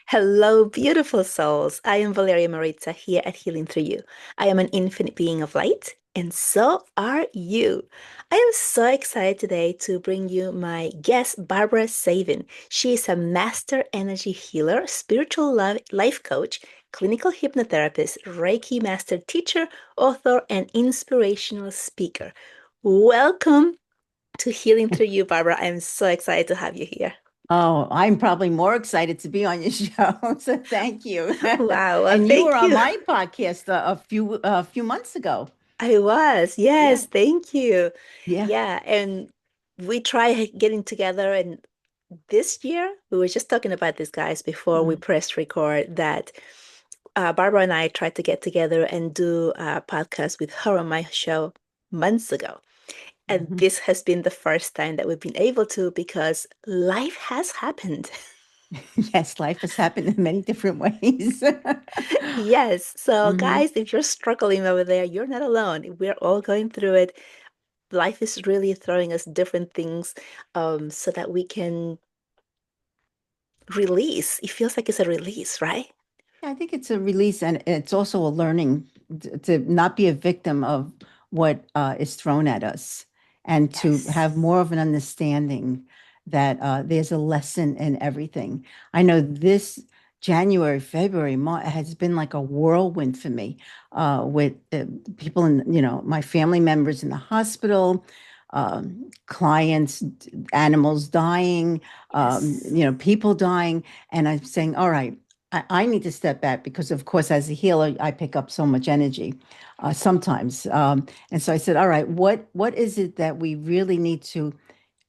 Hello, beautiful souls. I am Valeria Maritza here at Healing Through You. I am an infinite being of light, and so are you. I am so excited today to bring you my guest, Barbara Savin. She is a master energy healer, spiritual life coach, clinical hypnotherapist, Reiki master teacher, author, and inspirational speaker. Welcome to Healing Through You, Barbara. I am so excited to have you here. Oh, I'm probably more excited to be on your show. So thank you. Wow, well, And you were thank on you. my podcast a few months ago. I was, Yeah. yes, thank you. Yeah. Yeah, and we try getting together, and this year we were just talking about this, guys, before we Mhm. pressed record. That Barbara and I tried to get together and do a podcast with her on my show months ago, and Mhm. this has been the first time that we've been able to because life has happened. Yes, life has happened in many different ways. Yes, so hmm guys, if you're struggling over there, you're not alone. We're all going through it. Life is really throwing us different things so that we can release. It feels like it's a release, right? I think it's a release and it's also a learning to not be a victim of what is thrown at us and to have Yes. more of an understanding that there's a lesson in everything. I know this January, February, March has been like a whirlwind for me with people in, my family members in the hospital, clients, animals dying, Yes. people dying. And I'm saying, all right. I need to step back because, of course, as a healer, I pick up so much energy sometimes. And so I said, all right, what is it that we really need to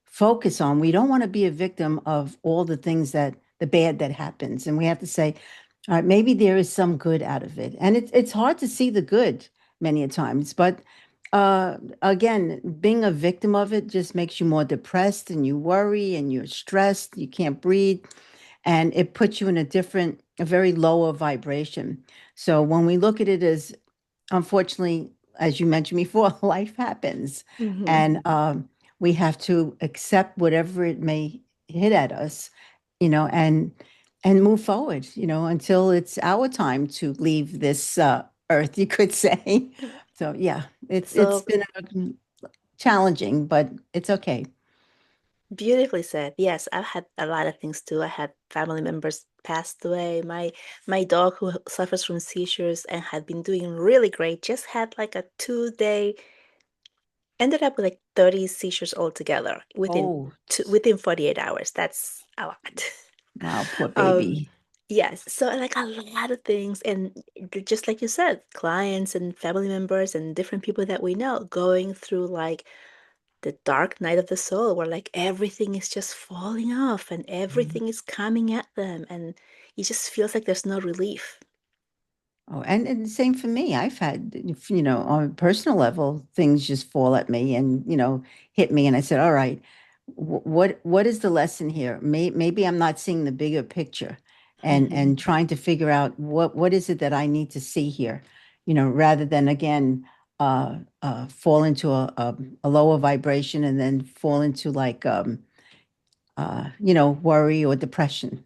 focus on? We don't want to be a victim of all the things the bad that happens. And we have to say, all right, maybe there is some good out of it. And it's hard to see the good many a times. But again, being a victim of it just makes you more depressed and you worry and you're stressed. You can't breathe and it puts you in a very lower vibration. So when we look at it as, unfortunately, as you mentioned before, life happens, Hmm. and we have to accept whatever it may hit at us, and move forward, until it's our time to leave this earth, you could say. So yeah, it's So been challenging, but it's okay. beautifully said. Yes, I've had a lot of things too. I had family members passed away. My dog who suffers from seizures and had been doing really great just had like a 2 day, ended up with like 30 seizures altogether Oh, within 48 hours. That's a lot. wow, poor Um, baby. yes, so like a lot of things, and just like you said, clients and family members and different people that we know going through like the dark night of the soul, where like everything is just falling off and everything is coming at them, and it just feels like there's no relief. Oh, and the same for me. I've had, on a personal level, things just fall at me and, hit me. And I said, all right, what is the lesson here? Maybe I'm not seeing the bigger picture and trying to figure out what is it that I need to see here, rather than again fall into a lower vibration and then fall into like worry or depression.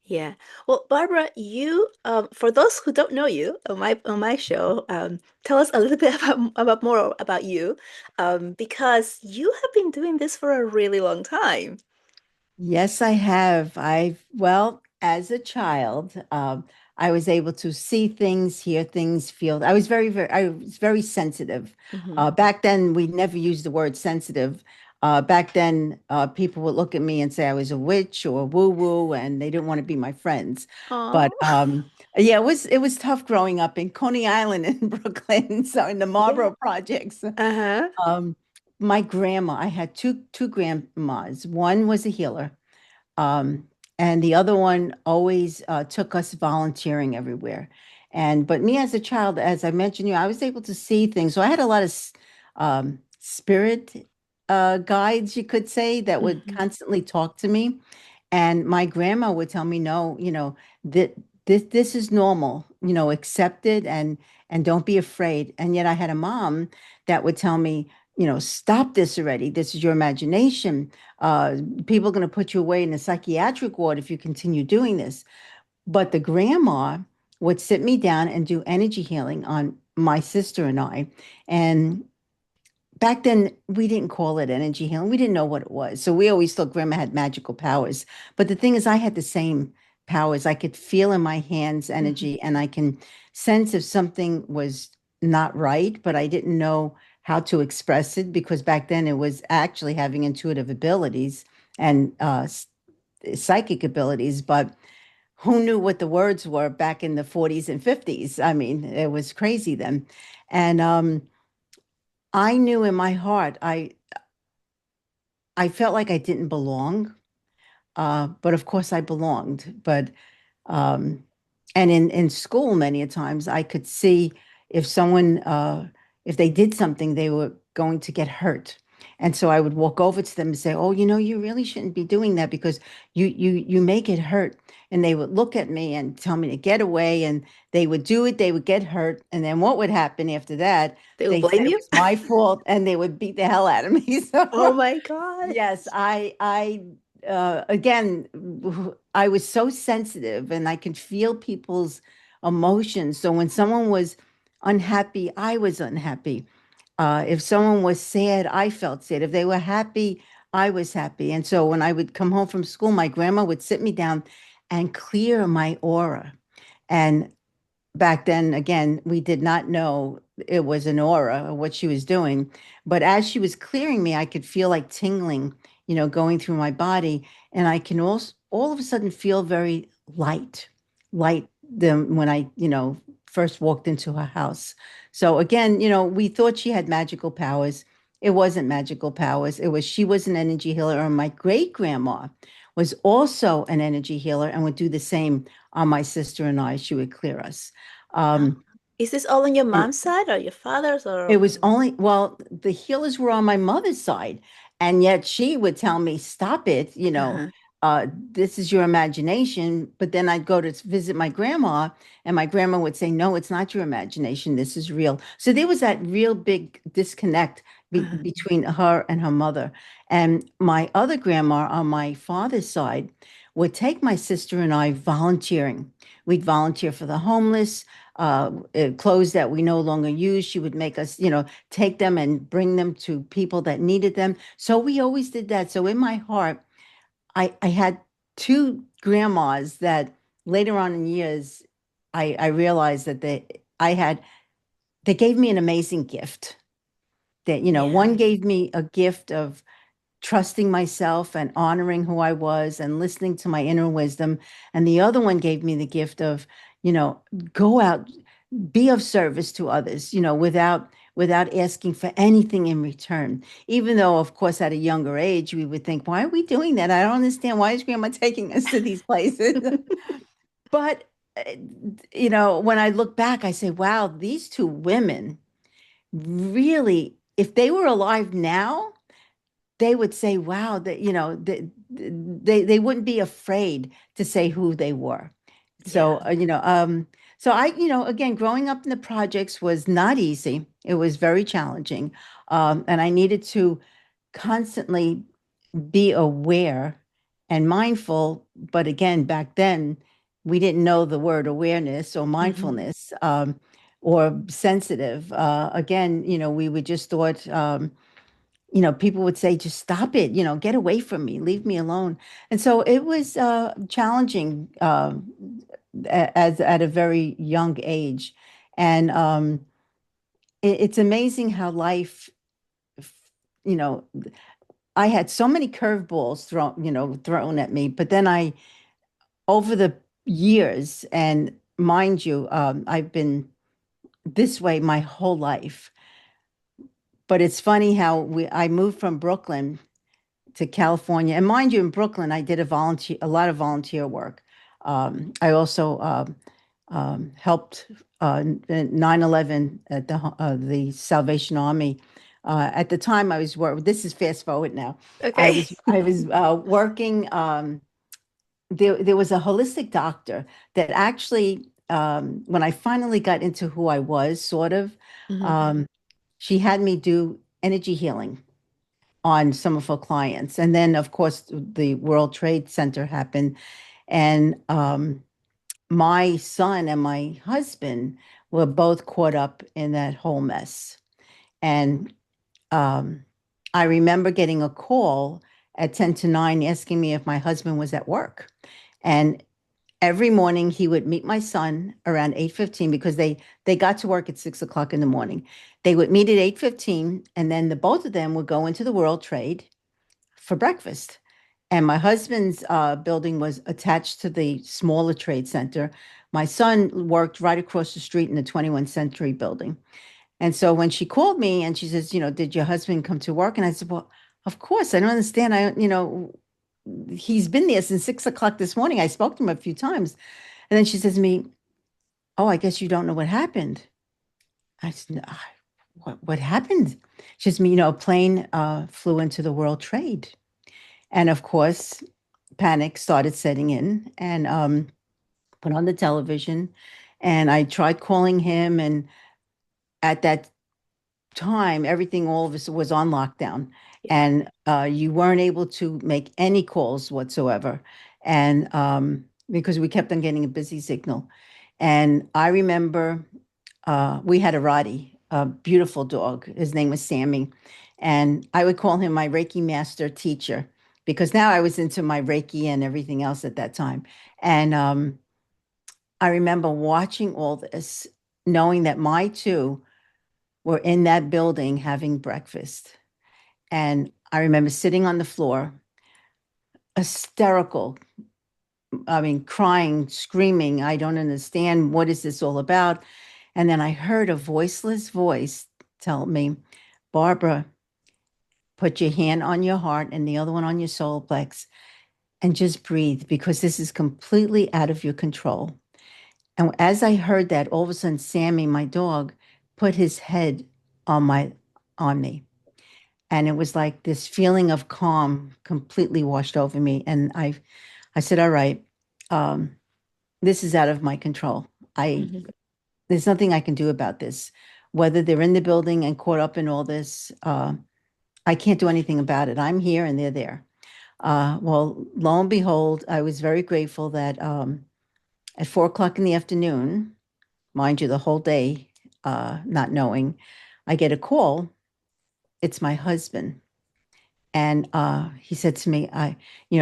Yeah. Well, Barbara, you for those who don't know you on my show, tell us a little bit about more about you, because you have been doing this for a really long time. Yes, I have. Well, as a child, I was able to see things, hear things, feel. I was very sensitive. Hmm. Back then, we never used the word sensitive. Back then, people would look at me and say I was a witch or woo-woo, and they didn't want to be my friends. But Oh, yeah, it was tough growing up in Coney Island in Brooklyn, so in the yeah. Marlboro projects. Uh-huh. Um, my grandma, I had two grandmas. One was a healer, um, and the other one always took us volunteering everywhere. And but me as a child, as I mentioned you, I was able to see things. So I had a lot of spirit guides, you could say, that would Hmm. constantly talk to me. And my grandma would tell me, no, that this is normal, accept it and don't be afraid. And yet I had a mom that would tell me, stop this already. This is your imagination. People are going to put you away in a psychiatric ward if you continue doing this. But the grandma would sit me down and do energy healing on my sister and I. And back then, we didn't call it energy healing. We didn't know what it was. So we always thought grandma had magical powers. But the thing is, I had the same powers. I could feel in my hands Mhm. energy and I can sense if something was not right, but I didn't know how to express it because back then it was actually having intuitive abilities and psychic abilities. But who knew what the words were back in the 40s and 50s? I mean, it was crazy then. And I knew in my heart, I felt like I didn't belong, but of course I belonged. But um, and in school, many a times I could see if someone if they did something, they were going to get hurt. And so I would walk over to them and say, "Oh, you really shouldn't be doing that because you make it hurt." And they would look at me and tell me to get away, and they would do it. They would get hurt, and then what would happen after that? They will They said blame it you? was my fault, and they would beat the hell out of me. Oh So my God. yes, again, I was so sensitive and I could feel people's emotions. So when someone was unhappy, I was unhappy. If someone was sad, I felt sad. If they were happy, I was happy. And so when I would come home from school, my grandma would sit me down and clear my aura. And back then, again, we did not know it was an aura or what she was doing. But as she was clearing me, I could feel like tingling, going through my body. And I can also all of a sudden feel very light, light than when I, first walked into her house. So again, we thought she had magical powers. It wasn't magical powers. It was she was an energy healer, and my great grandma was also an energy healer and would do the same on my sister and I. She would clear us. Oh. Um, Is this all on your and mom's side or your father's it or? was only, well, the healers were on my mother's side, and yet she would tell me, stop it, Uh-huh. this is your imagination. But then I'd go to visit my grandma, and my grandma would say, no, it's not your imagination. This is real. So there was that real big disconnect Uh-huh. between her and her mother. And my other grandma on my father's side would take my sister and I volunteering. We'd volunteer for the homeless, clothes that we no longer use. She would make us, take them and bring them to people that needed them. So we always did that. So in my heart, I had two grandmas that later on in years, I realized that they gave me an amazing gift. That, Yeah. one gave me a gift of trusting myself and honoring who I was and listening to my inner wisdom. And the other one gave me the gift of, you know, go out, be of service to others, without asking for anything in return. Even though, of course, at a younger age, we would think, why are we doing that? I don't understand. Why is grandma taking us to these places? But, when I look back, I say, wow, these two women really, if they were alive now, they would say, wow, that, they wouldn't be afraid to say who they were. So, Yeah. so again, growing up in the projects was not easy. It was very challenging. And I needed to constantly be aware and mindful. But again, back then, we didn't know the word awareness or Hmm. mindfulness, or sensitive. Again, we would just thought, people would say, just stop it, get away from me, leave me alone. And so it was challenging, as at a very young age. And it's amazing how life, f- you know, I had so many curveballs thrown at me, but then over the years, and mind you, I've been this way my whole life. But it's funny how I moved from Brooklyn to California. And mind you, in Brooklyn, I did a lot of volunteer work. I also helped 9/11 at the Salvation Army. At the time, I was this is fast forward now. Okay. I was working. There was a holistic doctor that actually, when I finally got into who I was, sort of, Hmm. um, she had me do energy healing on some of her clients. And then, of course, the World Trade Center happened. And my son and my husband were both caught up in that whole mess. And um, I remember getting a call at 10 to 9 asking me if my husband was at work. And every morning he would meet my son around 8:15 because they got to work at 6 o'clock in the morning. They would meet at 8:15, and then the both of them would go into the World Trade for breakfast. And my husband's building was attached to the smaller trade center. My son worked right across the street in the 21st Century building. And so when she called me and she says, did your husband come to work? And I said, well, of course, I don't understand. He's been there since 6 o'clock this morning. I spoke to him a few times. And then she says to me, oh, I guess you don't know what happened. I said, "No, what happened?" She says, a plane flew into the World Trade. And of course, panic started setting in and put on the television. And I tried calling him. And at that time, everything, all of us was on lockdown. Yeah. And you weren't able to make any calls whatsoever. And because we kept on getting a busy signal. And I remember we had a Roddy, a beautiful dog. His name was Sammy. And I would call him my Reiki master teacher because now I was into my Reiki and everything else at that time. And I remember watching all this, knowing that my two were in that building having breakfast. And I remember sitting on the floor, hysterical. I mean, crying, screaming. I don't understand. What is this all about? And then I heard a voiceless voice tell me, Barbara, put your hand on your heart and the other one on your solar plex and just breathe because this is completely out of your control. And as I heard that, all of a sudden, Sammy, my dog, put his head on my on me. And it was like this feeling of calm completely washed over me. And I said, all right, um, this is out of my control. I Mhm. There's nothing I can do about this. Whether they're in the building and caught up in all this, I can't do anything about it. I'm here and they're there. Well, lo and behold, I was very grateful that at 4 o'clock in the afternoon, mind you, the whole day, not knowing, I get a call. It's my husband. And he said to me,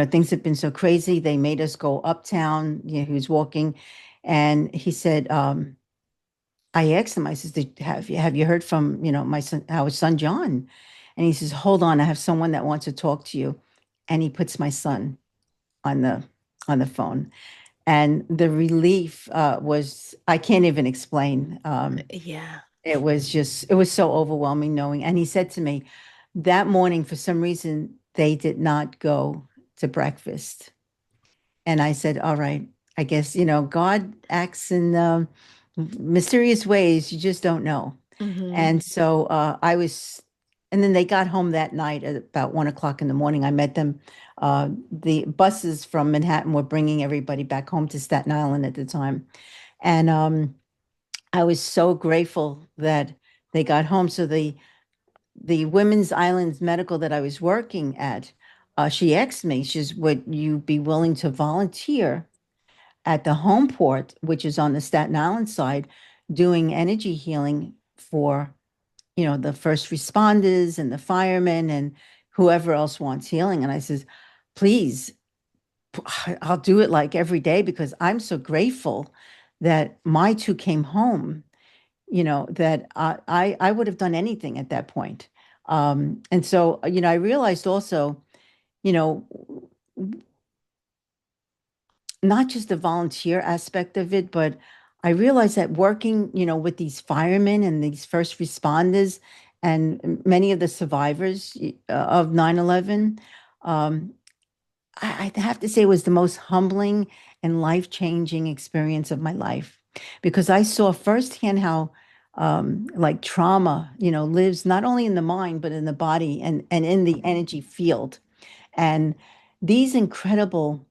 things have been so crazy. They made us go uptown. He was walking. And he said, I asked him, I says, have you heard from, my son, our son John? And he says, hold on, I have someone that wants to talk to you. And he puts my son on the phone. And the relief was, I can't even explain. Yeah. It was so overwhelming knowing. And he said to me that morning, for some reason, they did not go to breakfast. And I said, all right, I guess, God acts in mysterious ways. You just don't know. Hmm. And so and then they got home that night at about 1 o'clock in the morning. I met them. The buses from Manhattan were bringing everybody back home to Staten Island at the time. And I was so grateful that they got home. So the Women's Islands Medical that I was working at, she asked me, she's, would you be willing to volunteer at the home port, which is on the Staten Island side, doing energy healing for, the first responders and the firemen and whoever else wants healing. And I says, please, I'll do it like every day because I'm so grateful that my two came home, that I would have done anything at that point. And so, I realized also, you know, not just the volunteer aspect of it, but I realized that working, with these firemen and these first responders and many of the survivors of 9/11, um, I have to say it was the most humbling and life-changing experience of my life because I saw firsthand how like trauma, lives not only in the mind, but in the body and in the energy field. And these incredible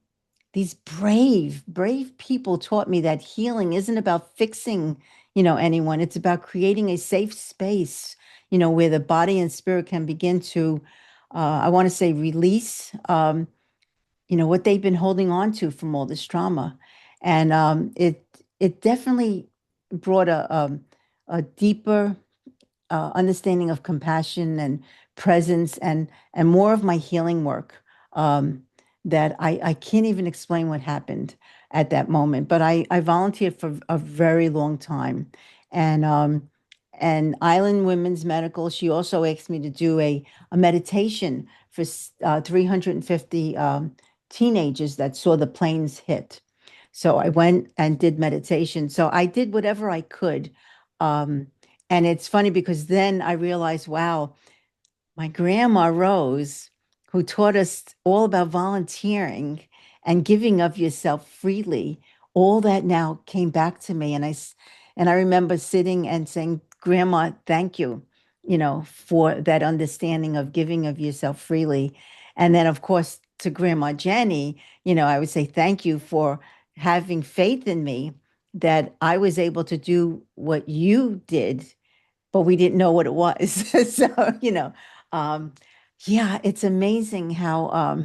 these brave people taught me that healing isn't about fixing, anyone. It's about creating a safe space, where the body and spirit can begin to, I want to say, release, what they've been holding on to from all this trauma. And it definitely brought a deeper understanding of compassion and presence and more of my healing work, that I can't even explain what happened at that moment. But I volunteered for a very long time. And and Island Women's Medical, she also asked me to do a meditation for 350 teenagers that saw the planes hit. So I went and did meditation. So I did whatever I could. Um, and it's funny because then I realized, wow, my grandma Rose, who taught us all about volunteering and giving of yourself freely, all that now came back to me. And I remember sitting and saying, Grandma, thank you, for that understanding of giving of yourself freely. And then, of course, to Grandma Jenny, I would say thank you for having faith in me that I was able to do what you did, but we didn't know what it was. So, um, yeah, it's amazing how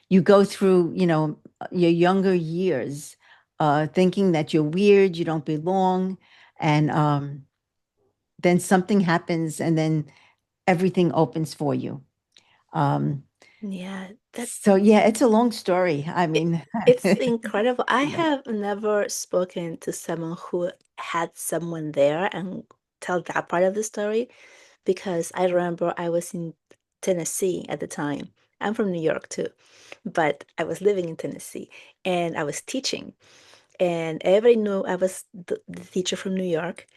you go through, your younger years, thinking that you're weird, you don't belong, and then something happens, and then everything opens for you. Um, Yeah, that so yeah, it's a long story. I it, mean, it's incredible. I yeah, have never spoken to someone who had someone there and tell that part of the story because I remember I was in Tennessee at the time. I'm from New York too, but I was living in Tennessee and I was teaching, and everybody knew I was the teacher from New York.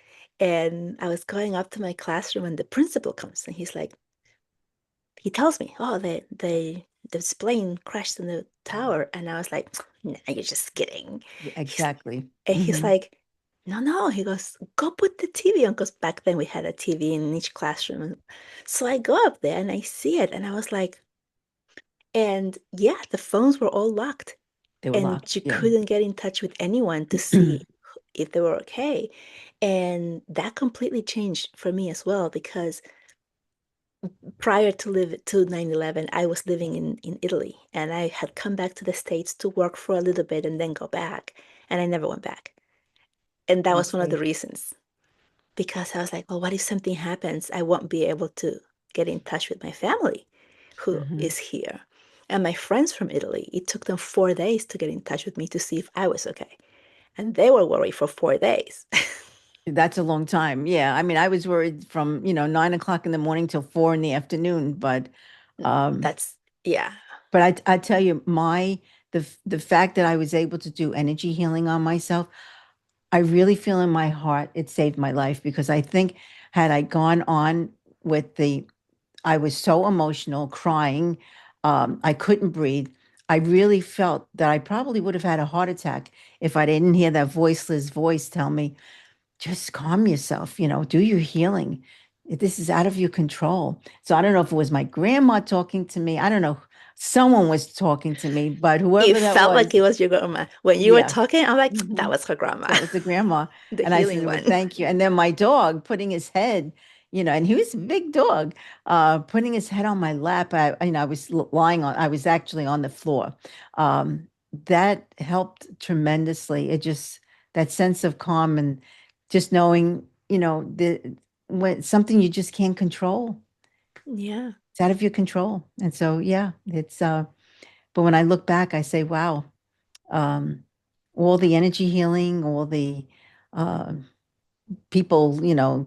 And I was going up to my classroom, and the principal comes and he's like, he tells me, "Oh, this plane crashed in the tower," and I was like, "No, you're just kidding." yeah, He's exactly. and he's like, "No, no." He goes, "Go put the TV on," because back then we had a TV in each classroom. So I go up there and I see it, and I was like, and yeah, the phones were all locked, They were and locked. you Yeah. couldn't get in touch with anyone to see if they were okay. And that completely changed for me as well because prior to live to 9/11, I was living in Italy and I had come back to the States to work for a little bit and then go back. And I never went back. And that I was one of the see. reasons because I was like, well, what if something happens? I won't be able to get in touch with my family who Hmm. is here. And my friends from Italy, it took them 4 days to get in touch with me to see if I was okay. And they were worried for 4 days. That's a long time. Yeah. I mean, I was worried from, 9 o'clock in the morning till 4 in the afternoon. Um, That's, yeah, but I tell you, the fact that I was able to do energy healing on myself, I really feel in my heart it saved my life because I think had I gone on with I was so emotional, crying, I couldn't breathe. I really felt that I probably would have had a heart attack if I didn't hear that voiceless voice tell me, just calm yourself, do your healing. This is out of your control. So I don't know if it was my grandma talking to me. I don't know. Someone was talking to me, but it whoever that felt like was, it was your grandma. When you were yeah. talking, I'm like, that Mhm. was her grandma, That was the grandma. the And I healing said, well, one. thank you. And then my dog putting his head, and he was a big dog, putting his head on my lap. I was I was actually on the floor. That helped tremendously. That sense of calm and just knowing, when something you just can't control, Yeah. it's out of your control. And so, yeah, but when I look back, I say, wow, um, all the energy healing, all the, uh, people,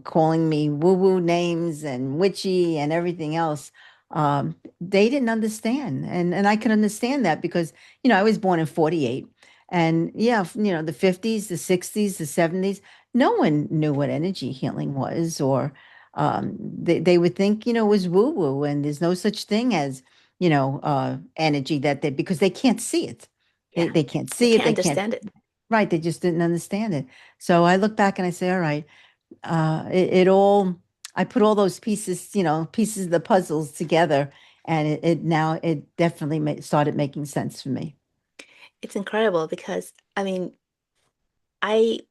calling me woo-woo names and witchy and everything else. They didn't understand. And I can understand that because, I was born in 48. And yeah, the 50s, the 60s, the 70s, no one knew what energy healing was, or they would think, it was woo-woo and there's no such thing as, energy because they can't see it. Yeah. They can't They see it. can't They can't, understand it. right. They just didn't understand it. So I look back and I say, all right, it all, I put all those pieces, pieces of the puzzles together, and it now it definitely started making sense for me. It's incredible because, I mean, I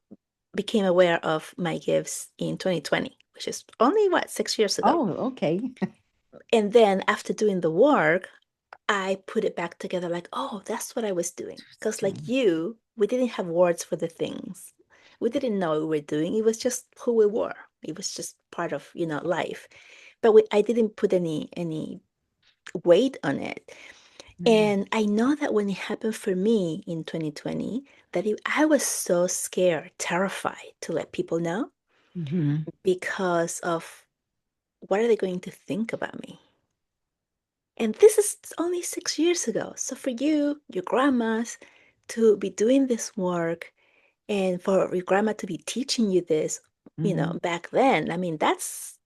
became aware of my gifts in 2020, which is only what, 6 years ago. Oh, okay. And then after doing the work, I put it back together like, oh, that's what I was doing. Because, like Interesting. we didn't have words for the things. We didn't know what we were doing. It was just who we were. It was just part of, life. But I didn't put any weight on it. Mm-hmm. And I know that when it happened for me in 2020, I was so scared, terrified to let people know because of what are they going to think about me? And this is only 6 years ago. So for you, your grandmas, to be doing this work and for your grandma to be teaching you this, Mm-hmm. back then, I mean, that's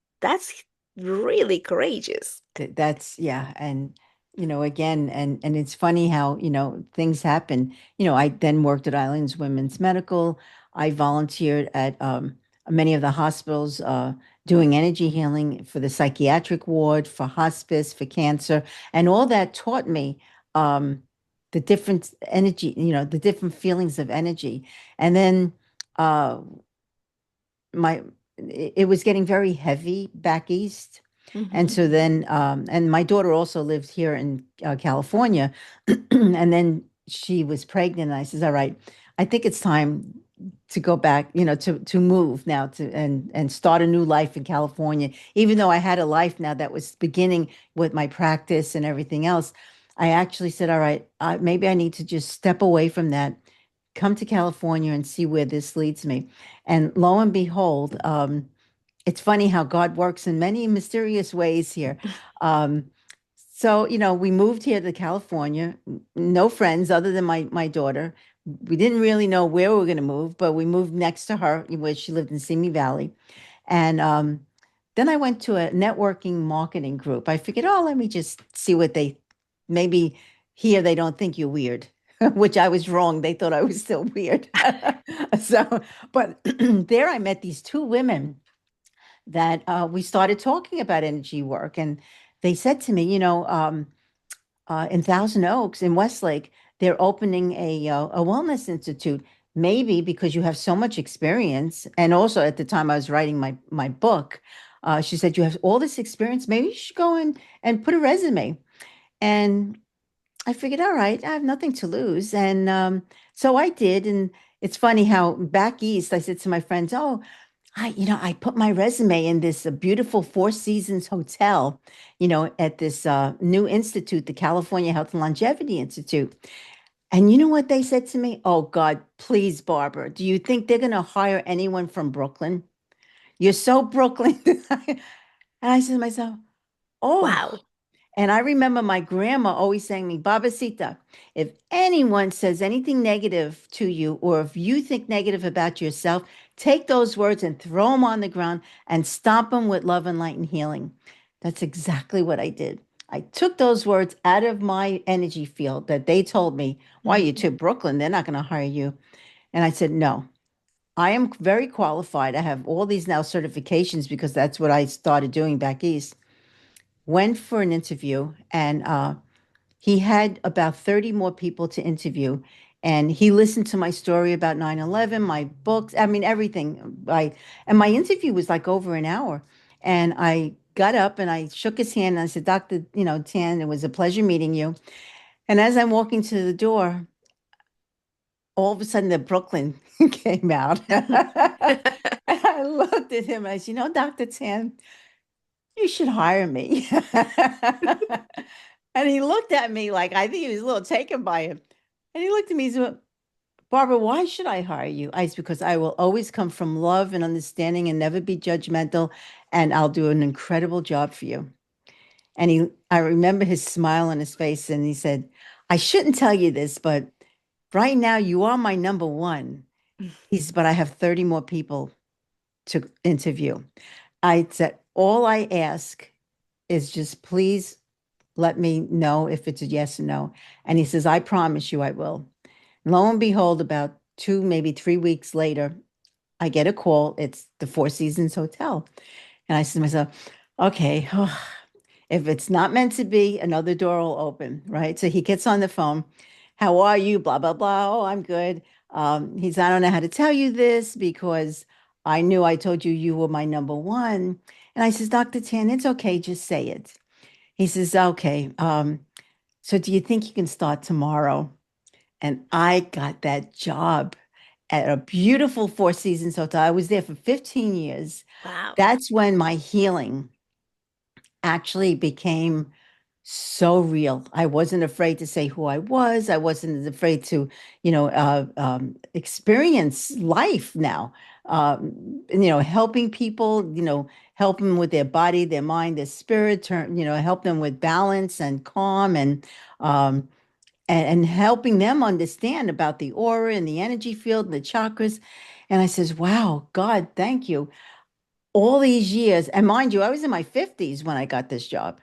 really courageous. That's yeah, and again, and it's funny how things happen. I then worked at Islands Women's Medical. I volunteered at many of the hospitals, doing energy healing for the psychiatric ward, for hospice, for cancer, and all that taught me the different energy, the different feelings of energy. And then uh, my it was getting very heavy back east, and Hmm. so then and my daughter also lived here in California, and then she was pregnant, and I says, all right, I think it's time to go back, to move now, and start a new life in California. Even though I had a life now that was beginning with my practice and everything else, I actually said, all right, maybe I need to just step away from that, come to California and see where this leads me. And lo and behold, it's funny how God works in many mysterious ways here. Um, so, we moved here to California, no friends other than my daughter. We didn't really know where we were going to move, but we moved next to her, where she lived in Simi Valley. And then I went to a networking marketing group. I figured, oh, let me just see what maybe here they don't think you're weird, which I was wrong. They thought I was still weird. So, but there I met these two women that we started talking about energy work. And they said to me, in Thousand Oaks in Westlake, they're opening a wellness institute. Maybe because you have so much experience, and also at the time I was writing my book, she said you have all this experience. Maybe you should go in and put a resume. And I figured, all right, I have nothing to lose, and so I did. And it's funny how back east, I said to my friends, "Oh, I put my resume in this beautiful Four Seasons hotel, at this new institute, the California Health and Longevity Institute." And you know what they said to me? Oh, God, please, Barbara, do you think they're going to hire anyone from Brooklyn? You're so Brooklyn. And I said to myself, oh. Wow. And I remember my grandma always saying to me, Babacita, if anyone says anything negative to you, or if you think negative about yourself, take those words and throw them on the ground and stomp them with love and light and healing. That's exactly what I did. I took those words out of my energy field that they told me, why are you Mhm. to Brooklyn? They're not going to hire you. And I said, no, I am very qualified. I have all these now certifications because that's what I started doing back east. Went for an interview, and he had about 30 more people to interview. And he listened to my story about 9/11, my books, I mean, everything. And my interview was like over an hour. And I got up and I shook his hand and I said, Dr. Tan, it was a pleasure meeting you. And as I'm walking to the door, all of a sudden the Brooklyn came out. And I looked at him and I said, Dr. Tan, you should hire me. And he looked at me like I think he was a little taken by him. And he looked at me and said, Barbara, why should I hire you? I said, because I will always come from love and understanding and never be judgmental, and I'll do an incredible job for you. And I remember his smile on his face, and he said, I shouldn't tell you this, but right now you are my number one. But I have 30 more people to interview. I said, all I ask is just please let me know if it's a yes or no. And he says, I promise you I will. Lo and behold, about 2, maybe 3 weeks later, I get a call. It's the Four Seasons Hotel. And I said to myself, okay, if it's not meant to be, another door will open, right? So he gets on the phone. How are you? Blah, blah, blah. Oh, I'm good. I don't know how to tell you this because I knew I told you you were my number one. And I says, Dr. Tan, it's okay. Just say it. He says, okay. So do you think you can start tomorrow? And I got that job at a beautiful Four Seasons hotel. I was there for 15 years. Wow. That's when my healing actually became so real. I wasn't afraid to say who I was. I wasn't afraid to, experience life now. Helping people, help them with their body, their mind, their spirit, help them with balance and calm um, and helping them understand about the aura and the energy field and the chakras. And I says, wow, God, thank you. All these years, and mind you, I was in my 50s when I got this job.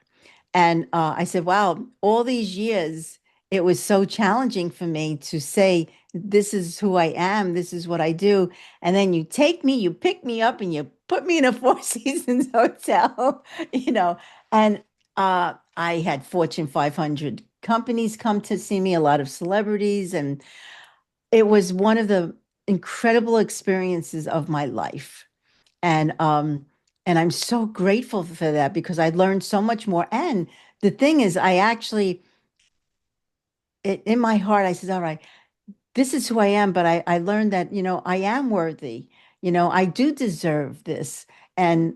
And I said, wow, all these years, it was so challenging for me to say, this is who I am, this is what I do. And then you take me, you pick me up, and you put me in a Four Seasons hotel, you know. And I had Fortune 500 companies come to see me, a lot of celebrities. And it was one of the incredible experiences of my life. And I'm so grateful for that because I learned so much more. And the thing is, I actually, in my heart, I said, all right, this is who I am, but I learned that, I am worthy. I do deserve this. And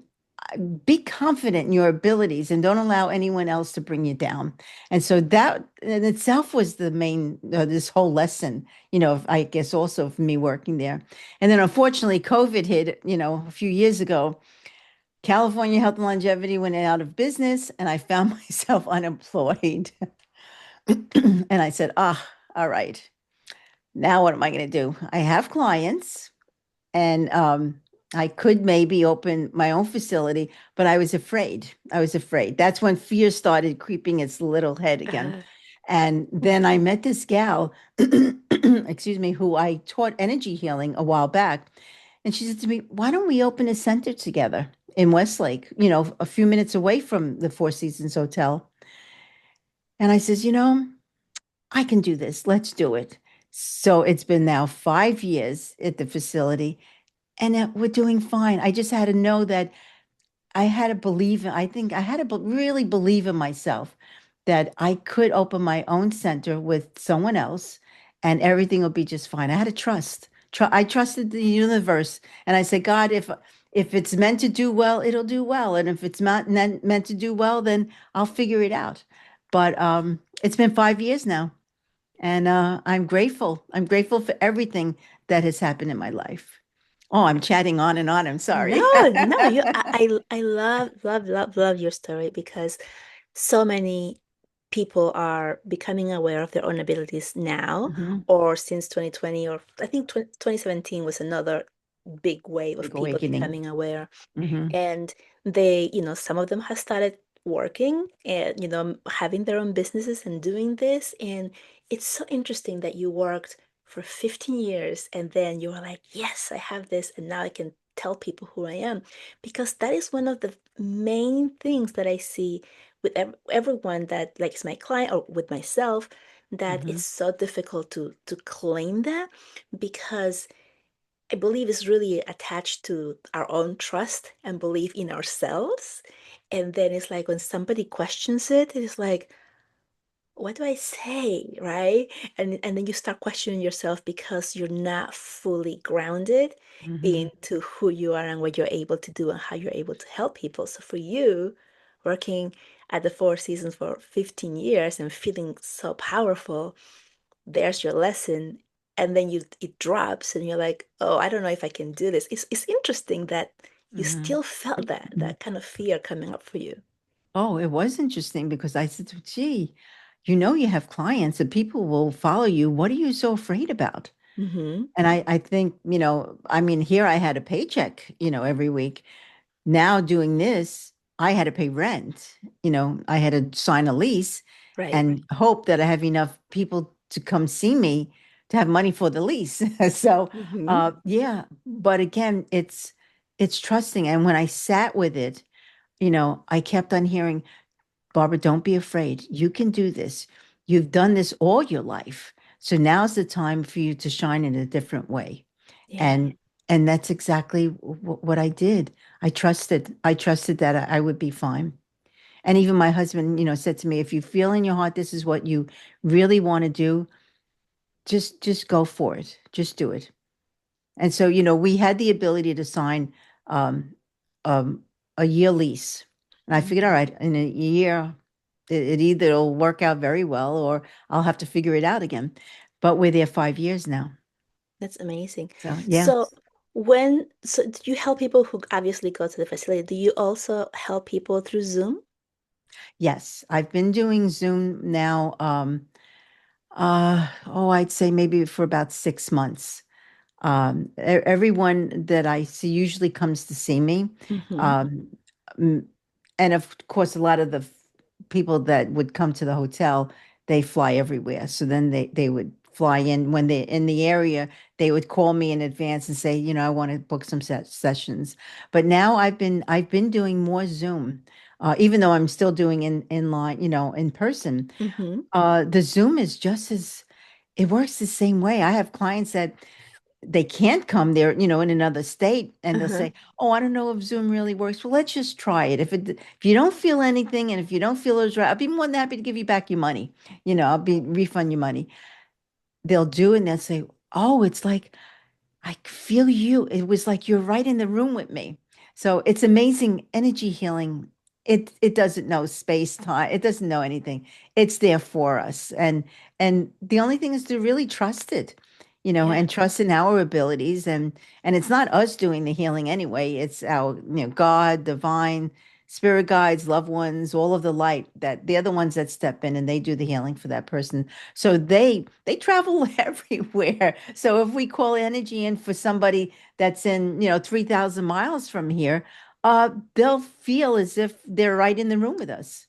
be confident in your abilities and don't allow anyone else to bring you down. And so that in itself was the main, this whole lesson, I guess also for me working there. And then unfortunately, COVID hit, a few years ago. California Health and Longevity went out of business, and I found myself unemployed. And I said, all right, now what am I going to do? I have clients, and I could maybe open my own facility, but I was afraid. I was afraid. That's when fear started creeping its little head again. Uh, And then I met this gal, excuse me, who I taught energy healing a while back. And she said to me, why don't we open a center together in Westlake, a few minutes away from the Four Seasons Hotel? And I says, I can do this. Let's do it. So it's been now 5 years at the facility, and we're doing fine. I just had to know that I had to believe, I think I had to really believe in myself that I could open my own center with someone else and everything will be just fine. I had to trust. I trusted the universe and I said, God, if it's meant to do well, it'll do well. And if it's not meant to do well, then I'll figure it out. But it's been 5 years now and I'm grateful. I'm grateful for everything that has happened in my life. Oh, I'm chatting on and on. I'm sorry. no, no, I love, love, love, love your story because so many people are becoming aware of their own abilities now Mhm. or since 2020, or I think 2017 was another big wave of Big people awakening. becoming aware. Hmm. And they, some of them have started working and, having their own businesses and doing this. And it's so interesting that you worked for 15 years and then you were like, yes, I have this. And now I can tell people who I am. Because that is one of the main things that I see with everyone that like is my client or with myself, that Hmm. it's so difficult to claim that because I believe is really attached to our own trust and belief in ourselves. And then it's like when somebody questions it, it's like, what do I say? Right? And then you start questioning yourself because you're not fully grounded Hmm. into who you are and what you're able to do and how you're able to help people. So for you, working at the Four Seasons for 15 years and feeling so powerful, there's your lesson, and then it drops and you're like, oh, I don't know if I can do this. It's interesting that you Hmm. still felt that kind of fear coming up for you. Oh, it was interesting because I said, gee, you have clients and people will follow you. What are you so afraid about? Mm-hmm. And I think, I mean, here I had a paycheck, every week. Now doing this, I had to pay rent. I had to sign a lease Right. and hope that I have enough people to come see me to have money for the lease. So, Mm-hmm. yeah, but again, it's trusting. And when I sat with it, I kept on hearing, Barbara, don't be afraid. You can do this. You've done this all your life. So now's the time for you to shine in a different way. Yeah. And that's exactly what I did. I trusted that I would be fine. And even my husband, said to me, if you feel in your heart this is what you really want to do, just go for it. Just do it. And so, we had the ability to sign um, um, a year lease. And I figured, all Mhm. right, in a year, it either will work out very well or I'll have to figure it out again. But we're there 5 years now. That's amazing. So, yeah. So so do you help people who obviously go to the facility? Do you also help people through Zoom? Yes, I've been doing Zoom now. I'd say maybe for about 6 months. Everyone that I see usually comes to see me. Hmm. Um, mm, and of course, a lot of the people that would come to the hotel, they fly everywhere. So then they would fly in when they're in the area, they would call me in advance and say, I want to book some sessions. But now I've been doing more Zoom, even though I'm still doing in line, in person. Hmm. The Zoom is just as it works the same way. I have clients that they can't come there, in another state, and they'll Uh-huh. say, "Oh, I don't know if Zoom really works. Well, let's just try it. If you don't feel anything, and if you don't feel it's right, I'll be more than happy to give you back your money. I'll be refund your money." They'll do, and they'll say, "Oh, it's like." I feel you. It was like you're right in the room with me. So it's amazing energy healing. It doesn't know space, time. It doesn't know anything. It's there for us. And the only thing is to really trust it, Yeah. and trust in our abilities. And it's not us doing the healing anyway. It's our, God, divine, spirit guides, loved ones, all of the light, that they're the ones that step in and they do the healing for that person. So they travel everywhere. So if we call energy in for somebody that's in, 3,000 miles from here, they'll feel as if they're right in the room with us.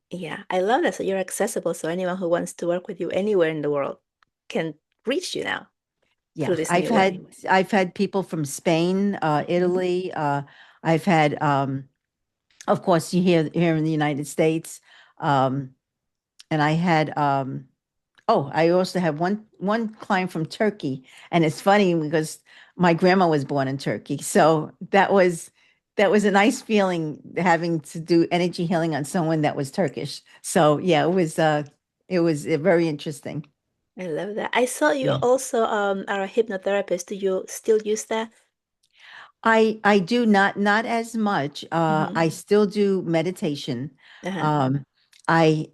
Yeah, I love that. So you're accessible, so anyone who wants to work with you anywhere in the world can reach you now through Yeah, this I've new way. had I've had people from Spain, Hmm. Italy. I've had, of course, you here in the United States, um, and I had oh, I also have one client from Turkey, and it's funny because my grandma was born in Turkey, so that was a nice feeling having to do energy healing on someone that was Turkish. So yeah, it was very interesting. I love that. I saw you Yeah. also are a hypnotherapist. Do you still use that? I do not as much. Hmm. I still do meditation. Uh-huh. Um, I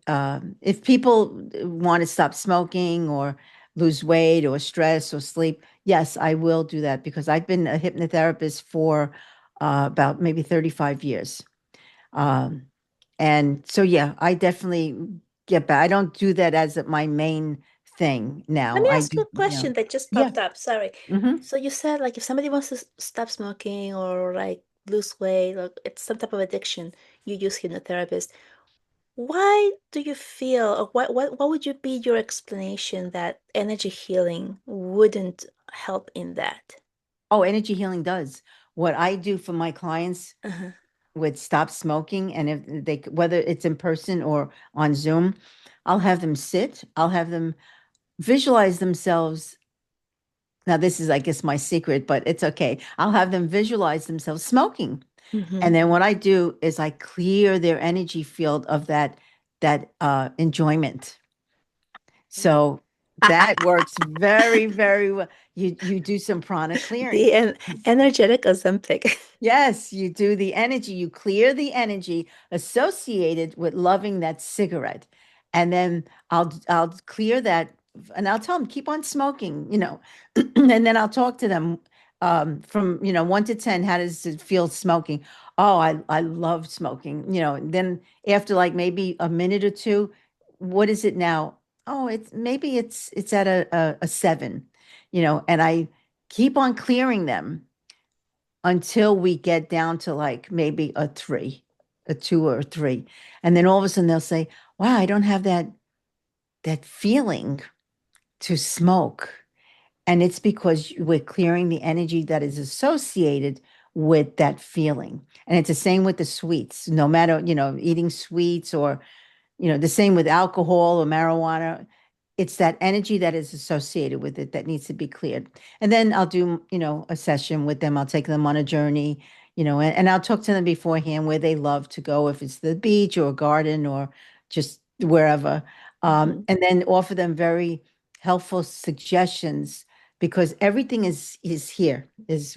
if people want to stop smoking or lose weight or stress or sleep, yes, I will do that because I've been a hypnotherapist for about maybe 35 years. Um, and so yeah, I definitely get back. I don't do that as my main thing Let now. me I ask you do, a question that just yeah. popped up. Sorry. Hmm. So you said like if somebody wants to stop smoking or like lose weight or it's some type of addiction, you use hypnotherapist. Why do you feel, or what would you be your explanation that energy healing wouldn't help in that? Oh, energy healing does. What I do for my clients Uh-huh. with stop smoking, and if they, whether it's in person or on Zoom, I'll have them sit, I'll have them visualize themselves. Now, this is, I guess, my secret, but it's okay. I'll have them visualize themselves smoking. Mm-hmm. And then what I do is I clear their energy field of that enjoyment. So that works very, very well. You do some prana clearing. The energetic Ozempic. Yes, you do the energy. You clear the energy associated with loving that cigarette. And then I'll clear that and I'll tell them keep on smoking, And then I'll talk to them from, 1 to 10, how does it feel smoking? Oh, I love smoking, Then after like maybe a minute or two, what is it now? Oh, maybe it's at a 7, and I keep on clearing them until we get down to like maybe a 3, a 2 or a 3. And then all of a sudden they'll say, "Wow, I don't have that feeling to smoke." And it's because we're clearing the energy that is associated with that feeling. And it's the same with the sweets. No matter, eating sweets or the same with alcohol or marijuana. It's that energy that is associated with it that needs to be cleared. And then I'll do, a session with them. I'll take them on a journey, and I'll talk to them beforehand where they love to go, if it's the beach or a garden or just wherever. Hmm. And then offer them very helpful suggestions because everything is here,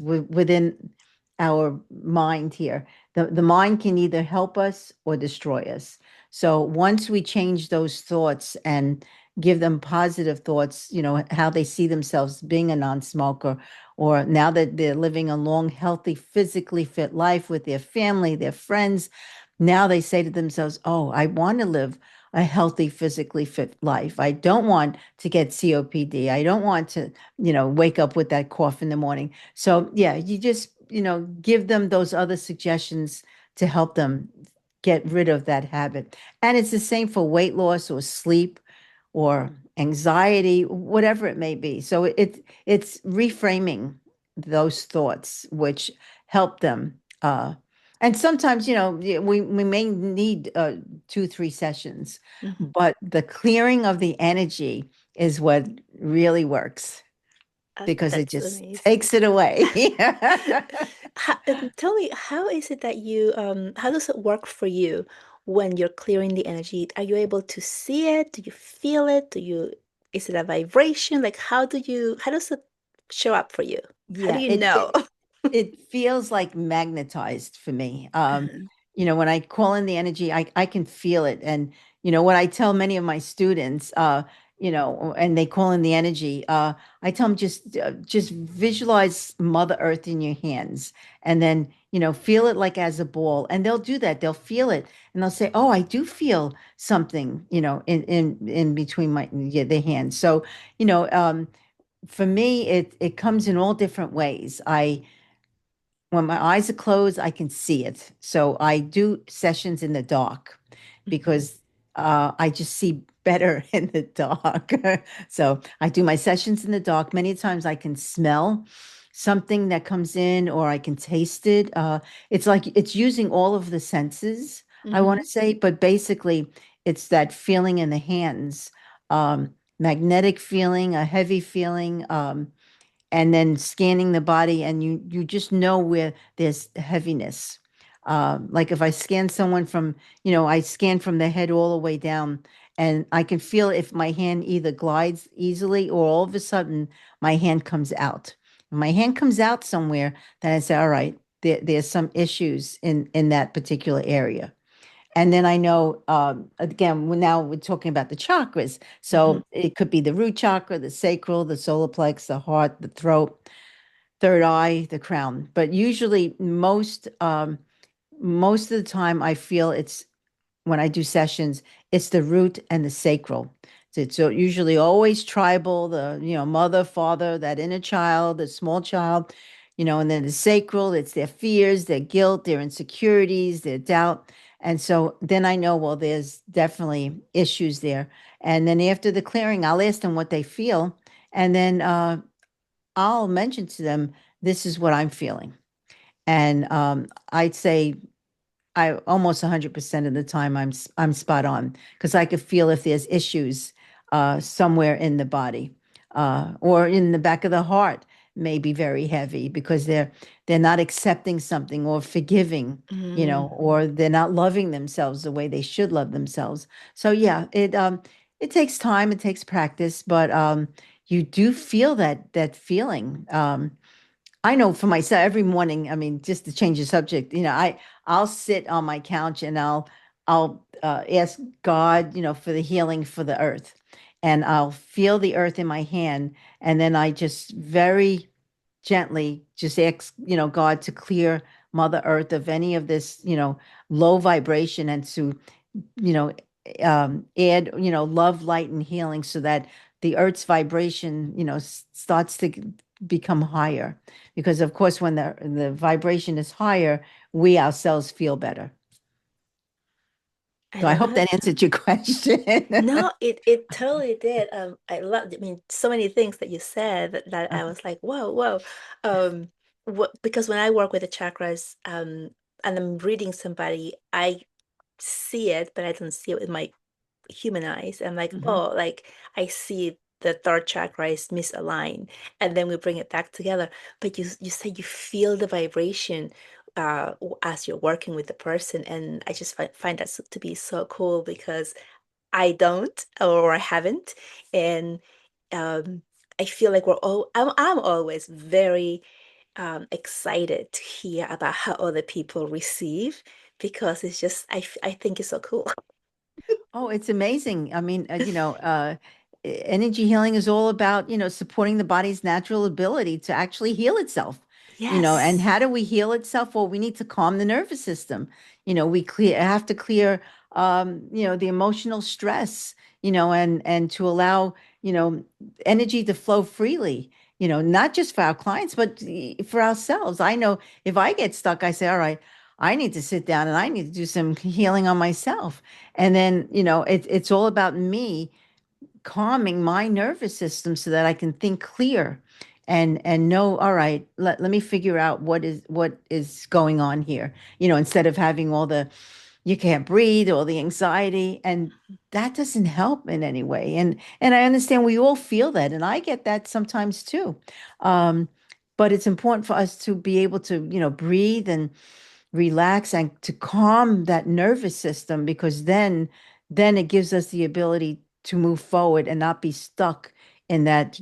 within our mind here. The mind can either help us or destroy us. So once we change those thoughts and give them positive thoughts, how they see themselves being a non-smoker, or now that they're living a long, healthy, physically fit life with their family, their friends, now they say to themselves, oh, I want to live a healthy, physically fit life. I don't want to get COPD. I don't want to, wake up with that cough in the morning. So, yeah, you just, give them those other suggestions to help them get rid of that habit. And it's the same for weight loss or sleep or anxiety, whatever it may be. So it's reframing those thoughts, which help them. And sometimes, we may need 2, 3 sessions, Mhm. but the clearing of the energy is what really works because it That's just amazing. takes it away. Tell me, how is it that how does it work for you when you're clearing the energy? Are you able to see it? Do you feel it? Is it a vibration? Like, how does it show up for you? How do Yeah, you it know? it it feels like magnetized for me. Uh-huh. When I call in the energy, I can feel it. And what I tell many of my students, and they call in the energy, I tell them just visualize Mother Earth in your hands, and then feel it like as a ball, and they'll do that. They'll feel it, and they'll say, "Oh, I do feel something," in between the hands. So, you know, um, for me, it comes in all different ways. I When my eyes are closed, I can see it. So I do sessions in the dark Mhm. because I just see better in the dark. So I do my sessions in the dark. Many times I can smell something that comes in, or I can taste it. It's like it's using all of the senses, I want Mhm. to say, but basically it's that feeling in the hands, magnetic feeling, a heavy feeling. And then scanning the body, and you just know where there's heaviness. Like if I scan someone from, I scan from the head all the way down, and I can feel if my hand either glides easily or all of a sudden my hand comes out. When my hand comes out somewhere, then I say, all right, there's some issues in that particular area. And then I know, again, now we're talking about the chakras. Mhm. So it could be the root chakra, the sacral, the solar plex, the heart, the throat, third eye, the crown. But usually, most of the time, I feel it's when I do sessions, it's the root and the sacral. So usually always tribal, the mother, father, that inner child, the small child, and then the sacral, it's their fears, their guilt, their insecurities, their doubt. And so then I know, well, there's definitely issues there. And then after the clearing, I'll ask them what they feel. And then I'll mention to them, this is what I'm feeling. And I'd say I almost 100% of the time I'm spot on because I could feel if there's issues somewhere in the body, or in the back of the heart may be very heavy because they're not accepting something or forgiving, Mm. or they're not loving themselves the way they should love themselves. So yeah, it takes time, it takes practice, but you do feel that feeling. I know for myself every morning, I mean, just to change the subject, I'll sit on my couch and I'll ask God, for the healing for the earth. And I'll feel the earth in my hand. And then I just very gently just ask, God to clear Mother Earth of any of this, low vibration, and to you know, add, love, light, and healing so that the earth's vibration, starts to become higher. Because of course, when the vibration is higher, we ourselves feel better. I So I love hope that it. answered your question. No, it totally did. I mean, so many things that you said that I was like, whoa, whoa. Because when I work with the chakras, and I'm reading somebody, I see it, but I don't see it with my human eyes. I'm like, Mhm. oh, like I see the third chakra is misaligned, and then we bring it back together. But you say you feel the vibration as you're working with the person, and I just find that to be so cool because I don't or I haven't. And um, I feel like I'm always very excited to hear about how other people receive because it's just I think it's so cool. Oh, it's amazing. I mean, energy healing is all about, supporting the body's natural ability to actually heal itself. And Yes, how do we heal itself? Well, we need to calm the nervous system. We have to clear, the emotional stress, and to allow, you know, energy to flow freely, not just for our clients, but for ourselves. I know if I get stuck, I say, all right, I need to sit down and I need to do some healing on myself. And then, it's all about me calming my nervous system so that I can think clear and know, all right, let me figure out what is going on here. Instead of having all the you can't breathe, all the anxiety, and that doesn't help in any way. And I understand we all feel that, and I get that sometimes too. Um, but it's important for us to be able to, breathe and relax and to calm that nervous system because then it gives us the ability to move forward and not be stuck in that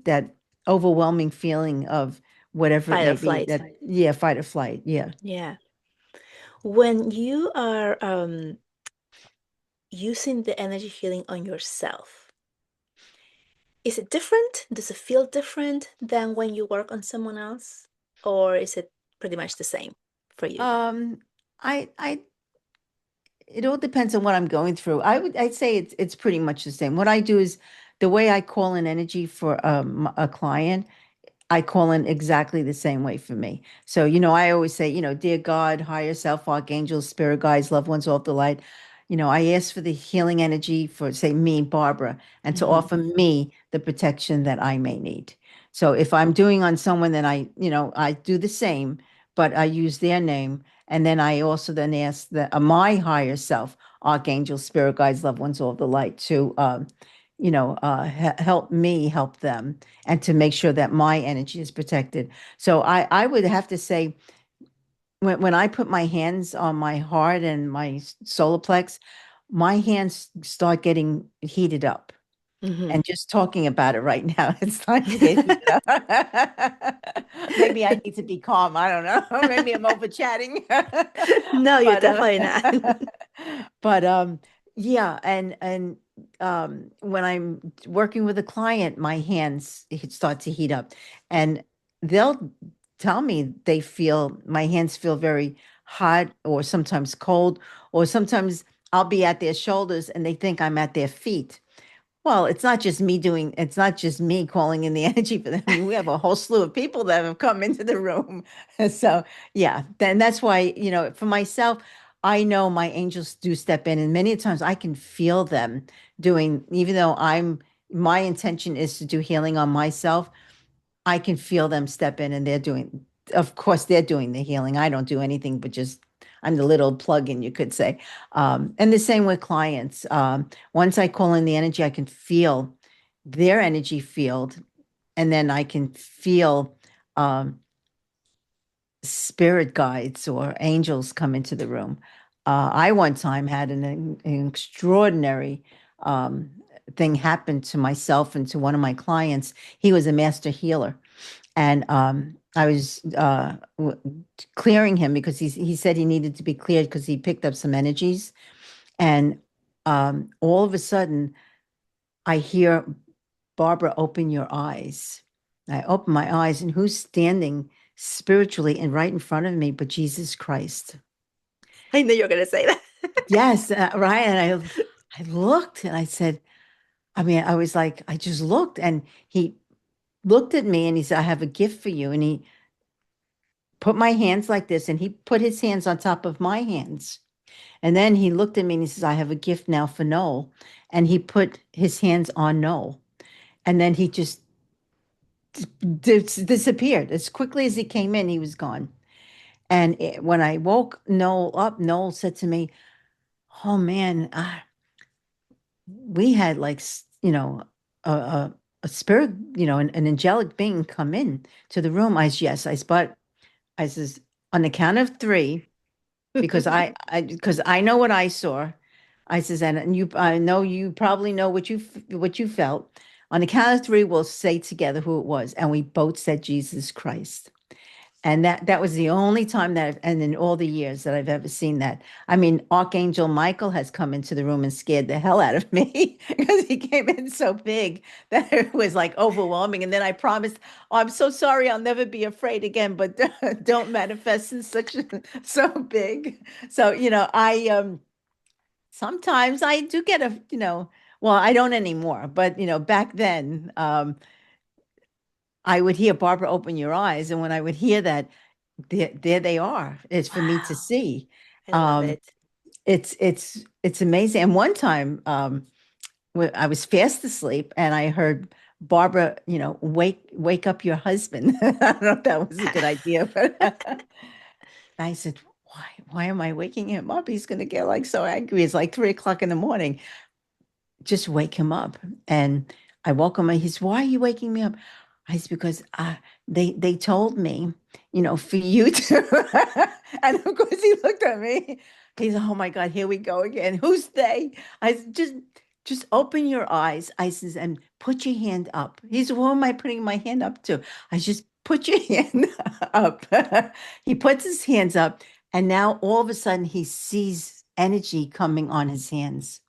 that overwhelming feeling of whatever it fight may or be, flight. that yeah, fight or flight, yeah. Yeah. When you are using the energy healing on yourself, is it different? Does it feel different than when you work on someone else? Or is it pretty much the same for you? I it all depends on what I'm going through. I'd say it's pretty much the same. What I do is the way I call in energy for a client, I call in exactly the same way for me. So, I always say, dear God, higher self, archangels, spirit guides, loved ones, all of the light. I ask for the healing energy for, say, me, Barbara, and to Hmm. offer me the protection that I may need. So if I'm doing on someone, then I do the same, but I use their name. And then I also then ask my higher self, archangels, spirit guides, loved ones, all of the light to, help me help them and to make sure that my energy is protected. So I would have to say when I put my hands on my heart and my solar plex, my hands start getting heated up. Hmm. And just talking about it right now, it's starting to get heated up. Maybe I need to be calm. I don't know. Maybe I'm over chatting. No, you're But definitely not. but yeah, and when I'm working with a client, my hands start to heat up, and they'll tell me they feel my hands feel very hot or sometimes cold, or sometimes I'll be at their shoulders and they think I'm at their feet. Well, it's not just me calling in the energy for them. I mean, we have a whole slew of people that have come into the room. So, yeah, then that's why, for myself, I know my angels do step in, and many times I can feel them doing, even though my intention is to do healing on myself. I can feel them step in and of course, they're doing the healing. I don't do anything but just, I'm the little plug-in, you could say. And the same with clients. Once I call in the energy, I can feel their energy field, and then I can feel um, spirit guides or angels come into the room. I one time had an extraordinary um, thing happen to myself and to one of my clients. He was a master healer, and I was clearing him because he said he needed to be cleared because he picked up some energies, and all of a sudden I hear, Barbara, open your eyes. I open my eyes, and who's standing spiritually and right in front of me but Jesus Christ? I knew you were gonna say that. Yes, right. And I looked and I said, I mean, I was like, I just looked, and he looked at me and he said, I have a gift for you. And he put my hands like this, and he put his hands on top of my hands. And then he looked at me and he says, I have a gift now for Noel. And he put his hands on Noel. And then he just disappeared. As quickly as he came in, he was gone. And when I woke Noel up, Noel said to me, oh man, we had like, a spirit, an angelic being come in to the room. I said, yes, but I says, on the count of three, because because I know what I saw. I says, and you, I know you probably know what you felt. On the count of three, we'll say together who it was. And we both said Jesus Christ. And that was the only time that, and in all the years that I've ever seen that. I mean, Archangel Michael has come into the room and scared the hell out of me because he came in so big that it was like overwhelming. And then I promised, oh, I'm so sorry, I'll never be afraid again, but don't manifest in such so big. So, sometimes I do get well, I don't anymore, but back then, I would hear Barbara, open your eyes. And when I would hear that, there they are. It's for me to Wow, see. I love Um, it. it's amazing. And one time, I was fast asleep and I heard Barbara, wake up your husband. I don't know if that was a good idea, but I said, why am I waking him up? He's going to get like so angry. It's like 3 o'clock in the morning. Just wake him up. And I woke him up. He said, why are you waking me up? I said, because they told me, for you to. And of course he looked at me. He said, oh my God, here we go again. Who's they? I said, just open your eyes. I says, and put your hand up. He said, who am I putting my hand up to? I just put your hand up. He puts his hands up, and now all of a sudden he sees energy coming on his hands.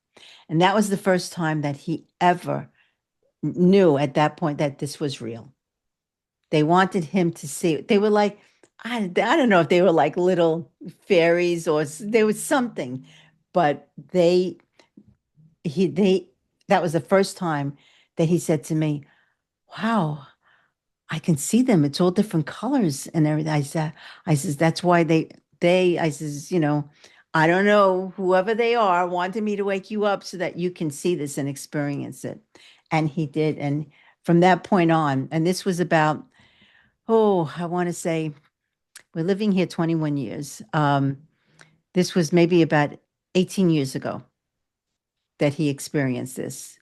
And that was the first time that he ever knew at that point that this was real. They wanted him to see it. They were like, I don't know if they were like little fairies or there was something, but they, that was the first time that he said to me, wow, I can see them. It's all different colors and everything. I says, that's why I says, I don't know, whoever they are wanted me to wake you up so that you can see this and experience it. And he did. And from that point on, and this was about, oh, I want to say we're living here 21 years. This was maybe about 18 years ago that he experienced this.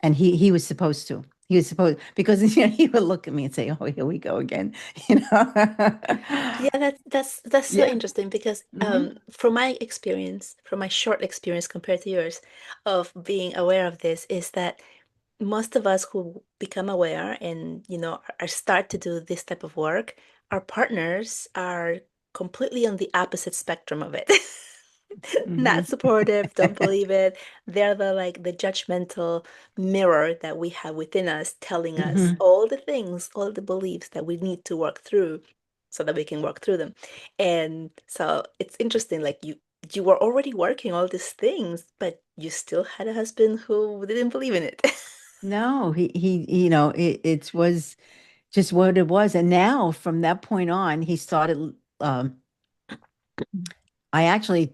And he was supposed to. He was supposed because he would look at me and say, "Oh, here we go again," you know. Yeah, that's so Yeah. interesting because Hmm. from my experience, from my short experience compared to yours of being aware of this, is that most of us who become aware and are start to do this type of work, our partners are completely on the opposite spectrum of it. Hmm. Not supportive, don't believe it. They're the judgmental mirror that we have within us, telling us Hmm. all the things, all the beliefs that we need to work through so that we can work through them. And so it's interesting, like you were already working all these things, but you still had a husband who didn't believe in it. No, it was just what it was. And now from that point on, he started. I actually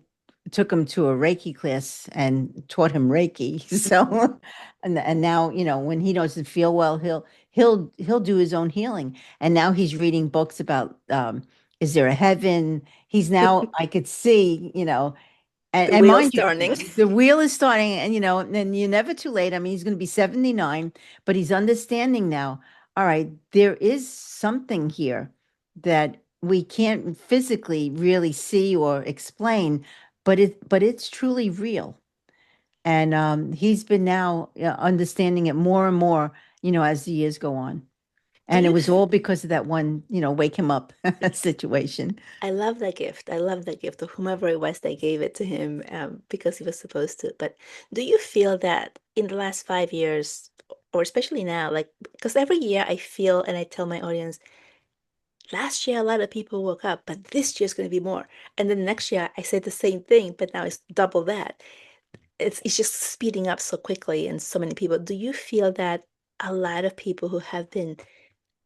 took him to a Reiki class and taught him Reiki. Mhm. So, and now, when he doesn't feel well, he'll do his own healing. And now he's reading books about is there a heaven? He's now I could see, and, The and wheel's mind you, turning. the wheel is starting, and and you're never too late. I mean, he's going to be 79, but he's understanding now. All right, there is something here that we can't physically really see or explain, but it's truly real. And he's been now understanding it more and more, as the years go on. Do And it you was all because of that one, wake him up situation. I love that gift. I love that gift of whomever it was that gave it to him because he was supposed to. But do you feel that in the last 5 years, or especially now, like, because every year I feel and I tell my audience, last year a lot of people woke up, but this year's going to be more. And then next year I say the same thing, but now it's double that. It's just speeding up so quickly and so many people. Do you feel that a lot of people who have been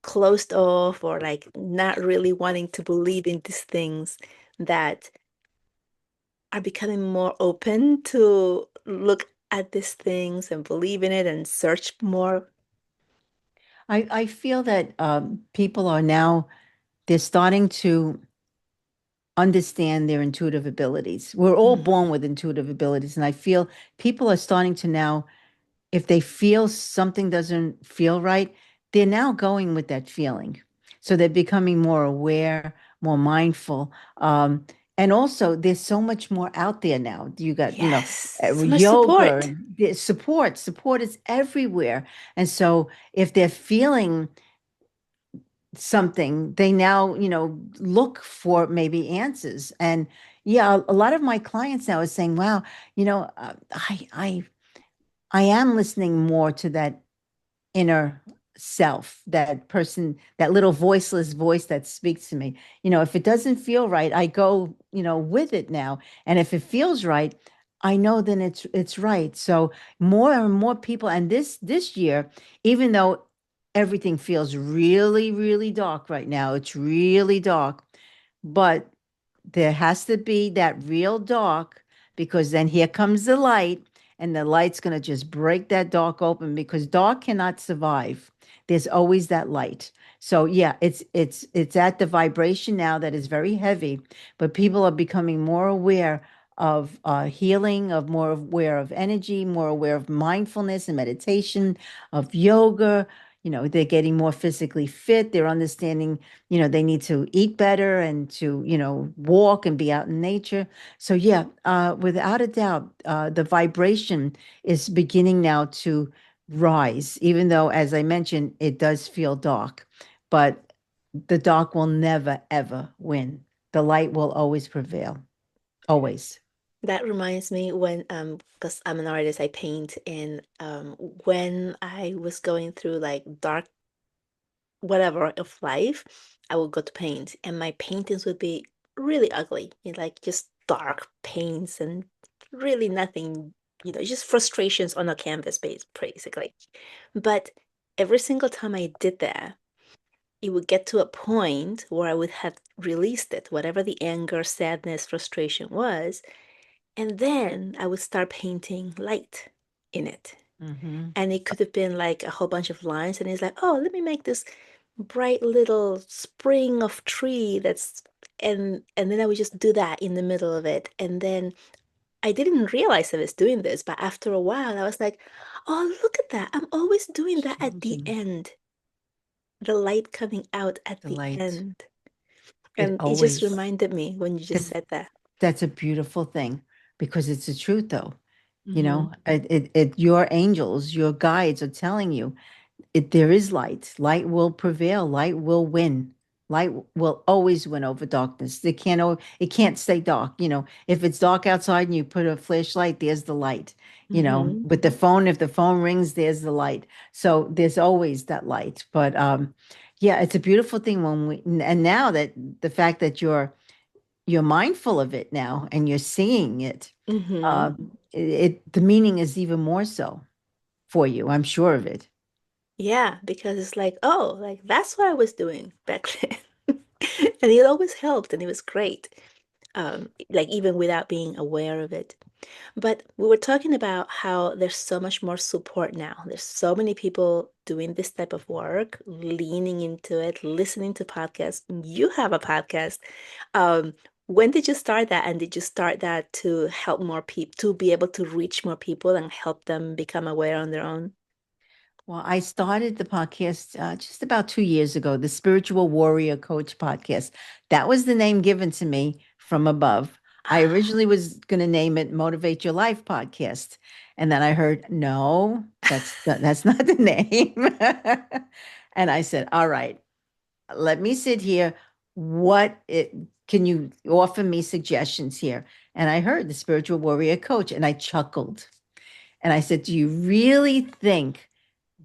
closed off or like not really wanting to believe in these things that are becoming more open to look at these things and believe in it and search more? I feel that people are now they're starting to understand their intuitive abilities. We're all Mm. born with intuitive abilities, and I feel people are starting to now, if they feel something doesn't feel right, they're now going with that feeling. So they're becoming more aware, more mindful. And also, there's so much more out there now. You got, Yes, so much yoga, support. there's support is everywhere. And so if they're feeling something, they now, look for maybe answers. And yeah, a lot of my clients now are saying, wow, I am listening more to that inner self, that person, that little voiceless voice that speaks to me. If it doesn't feel right, I go, with it now. And if it feels right, I know then it's right. So more and more people, and this year, even though everything feels really, really dark right now, it's really dark, but there has to be that real dark, because then here comes the light, and the light's going to just break that dark open, because dark cannot survive. There's always that light. So yeah, it's at the vibration now that is very heavy, but people are becoming more aware of healing, of more aware of energy, more aware of mindfulness and meditation, of yoga. They're getting more physically fit. They're understanding, they need to eat better and to, walk and be out in nature. So yeah, without a doubt, the vibration is beginning now to rise, even though, as I mentioned, it does feel dark, but the dark will never, ever win. The light will always prevail, always. That reminds me when, because I'm an artist, I paint, and when I was going through like dark whatever of life, I would go to paint, and my paintings would be really ugly, like just dark paints and really nothing, just frustrations on a canvas base, basically. But every single time I did that, it would get to a point where I would have released it, whatever the anger, sadness, frustration was, and then I would start painting light in it. Hmm. And it could have been like a whole bunch of lines, and it's like, oh, let me make this bright little spring of tree that's and then I would just do that in the middle of it. And then I didn't realize I was doing this, but after a while I was like, oh, look at that. I'm always doing that at the Changing end. The light coming out at the the light. end. It And it just always, reminded me when you just that's, said that. that's a beautiful thing, because it's the truth though. Hmm. Your angels, your guides are telling you, there is light. Light will prevail. Light will win. Light will always win over darkness. It can't stay dark. If it's dark outside and you put a flashlight, there's the light. Hmm. With the phone, if the phone rings, there's the light. So there's always that light. But yeah, it's a beautiful thing and now that the fact that you're mindful of it now and you're seeing it, Hmm. the meaning is even more so for you. I'm sure of it. Yeah, because it's like, oh, like that's what I was doing back then. And it always helped and it was great. Like even without being aware of it. But we were talking about how there's so much more support now. There's so many people doing this type of work, leaning into it, listening to podcasts. You have a podcast. Um, when did you start that? And did you start that to help more people, to be able to reach more people and help them become aware on their own? Well, I started the podcast just about 2 years ago, the Spiritual Warrior Coach podcast. That was the name given to me from above. I Ah. originally was going to name it Motivate Your Life Podcast. And then I heard, no, that's not the name. And I said, all right, let me sit here. Can you offer me suggestions here? And I heard the Spiritual Warrior Coach, and I chuckled. And I said, do you really think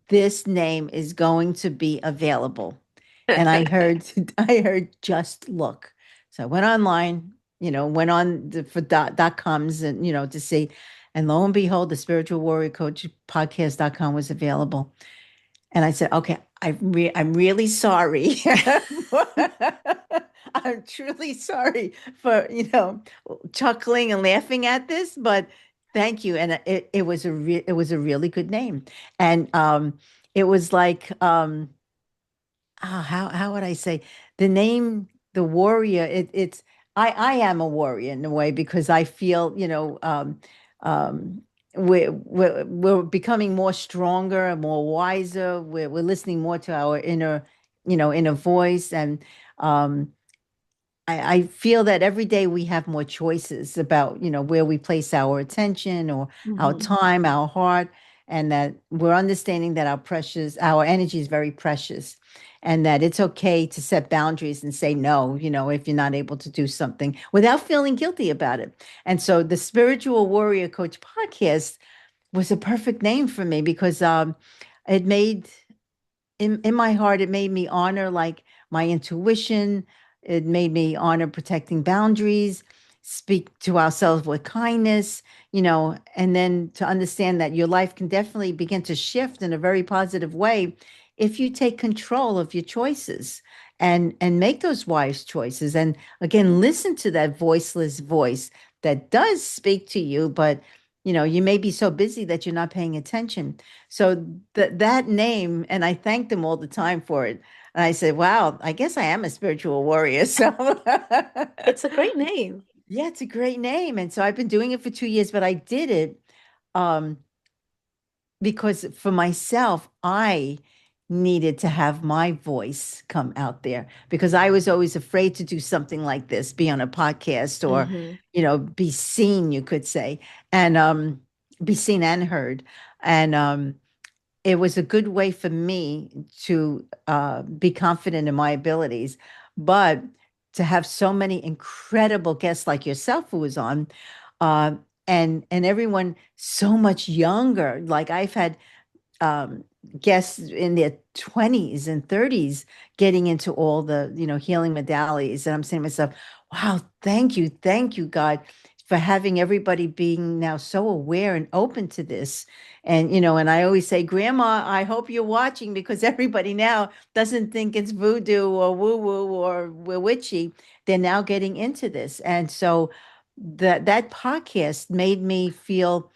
this name is going to be available? And I heard, I heard, just look. So I went online, went on for dot coms, and, to see. And lo and behold, the Spiritual Warrior Coach podcast.com was available. And I said, okay, I'm really sorry. I'm truly sorry for, chuckling and laughing at this, but thank you. And it was a really good name. And it was like, how would I say the name, the warrior? I am a warrior in a way, because I feel, um, we're becoming more stronger and more wiser. We're listening more to our inner voice. And um, I feel that every day we have more choices about, where we place our attention or our Hmm. time, our heart, and that we're understanding that our energy is very precious, and that it's okay to set boundaries and say no, if you're not able to do something without feeling guilty about it. And so the Spiritual Warrior Coach podcast was a perfect name for me because it made in my heart, it made me honor like my intuition. It made me honor protecting boundaries, speak to ourselves with kindness, and then to understand that your life can definitely begin to shift in a very positive way if you take control of your choices and make those wise choices. And again, listen to that voiceless voice that does speak to you, but you may be so busy that you're not paying attention. So that name, and I thank them all the time for it. And I said, wow, I guess I am a spiritual warrior. So It's a great name. yeah, it's a great name. And so I've been doing it for 2 years, but I did it um, because for myself, I needed to have my voice come out there because I was always afraid to do something like this, be on a podcast or, Hmm. be seen, you could say, and be seen and heard. And it was a good way for me to be confident in my abilities, but to have so many incredible guests like yourself who was on, uh, and everyone so much younger. Like I've had um, guests in their 20s and 30s getting into all the, healing modalities. And I'm saying to myself, wow, thank you, God, for having everybody being now so aware and open to this. And, and I always say, Grandma, I hope you're watching because everybody now doesn't think it's voodoo or woo woo or we're witchy. They're now getting into this. And so that podcast made me feel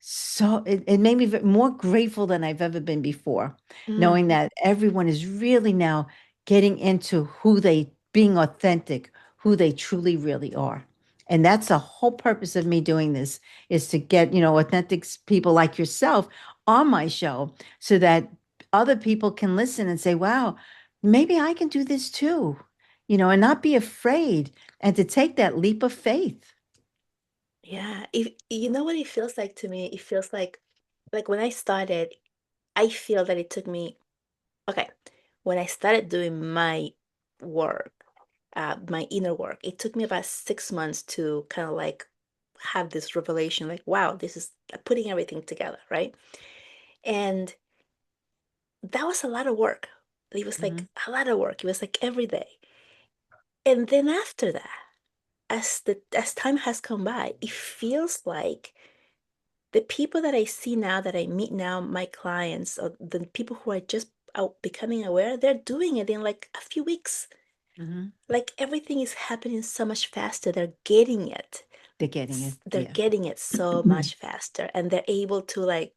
so it made me more grateful than I've ever been before, knowing Mm. that everyone is really now getting into who they being authentic, who they truly really are. And that's the whole purpose of me doing this is to get, authentic people like yourself on my show so that other people can listen and say, wow, maybe I can do this too, and not be afraid and to take that leap of faith. Yeah. If you know what it feels like to me, it feels like when I started, I feel that it took me, okay, when I started doing my work, my inner work, it took me about 6 months to kind of like have this revelation, like, wow, this is putting everything together, right? And that was a lot of work. It was like Mhm. a lot of work. It was like every day. And then after that, as time has come by, it feels like the people that I see now, that I meet now, my clients, or the people who are just out becoming aware, they're doing it in like a few weeks. Mhm. Like everything is happening so much faster. They're getting it. They're getting it. They're Yeah. getting it so much faster, and they're able to like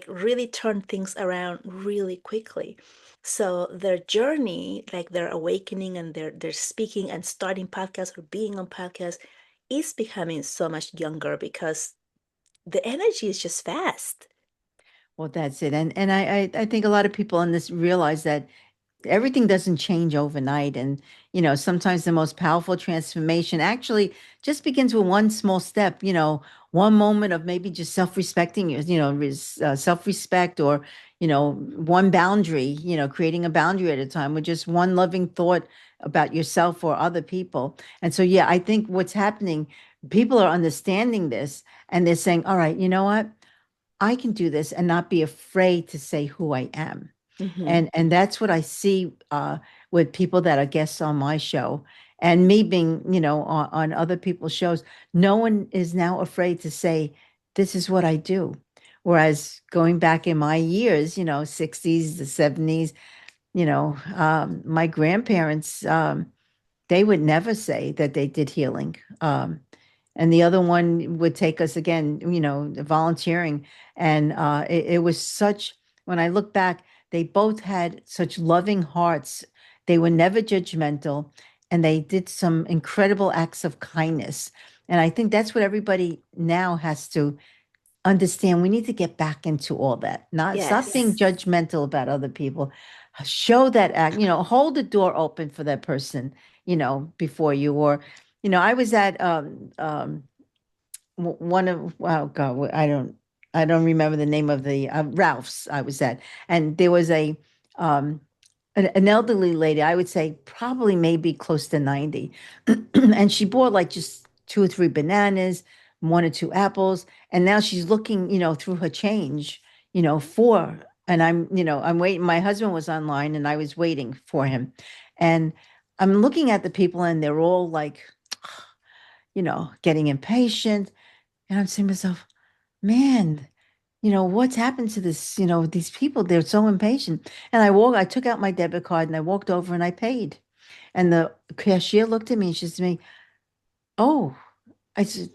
really turn things around really quickly. So their journey, like their awakening and their speaking and starting podcasts or being on podcasts, is becoming so much younger because the energy is just fast. Well, that's it. And I think a lot of people on this realize that everything doesn't change overnight. And, sometimes the most powerful transformation actually just begins with one small step, one moment of maybe just self-respecting you, self-respect or, one boundary, creating a boundary at a time with just one loving thought about yourself or other people. And so, yeah, I think what's happening, people are understanding this and they're saying, all right, you know what? I can do this and not be afraid to say who I am. Hmm. And that's what I see with people that are guests on my show and me being, on other people's shows. No one is now afraid to say, this is what I do. Whereas going back in my years, 60s, the 70s, my grandparents, they would never say that they did healing. And the other one would take us again, volunteering. And it was such, when I look back, they both had such loving hearts. They were never judgmental and they did some incredible acts of kindness. And I think that's what everybody now has to understand. We need to get back into all that, not stop being Yes. judgmental about other people. show that act, hold the door open for that person, before you. Or, I was at one of, oh God, I don't remember the name of the Ralph's I was at, and there was um an elderly lady, I would say probably maybe close to 90, and she bought like just two or three bananas, one or two apples, and now she's looking, through her change, for, and I'm waiting. My husband was online, and I was waiting for him, and I'm looking at the people, and they're all like, getting impatient, and I'm saying to myself, man, what's happened to this, these people, they're so impatient. And I took out my debit card and I walked over and I paid. And the cashier looked at me and she said to me, oh, I said,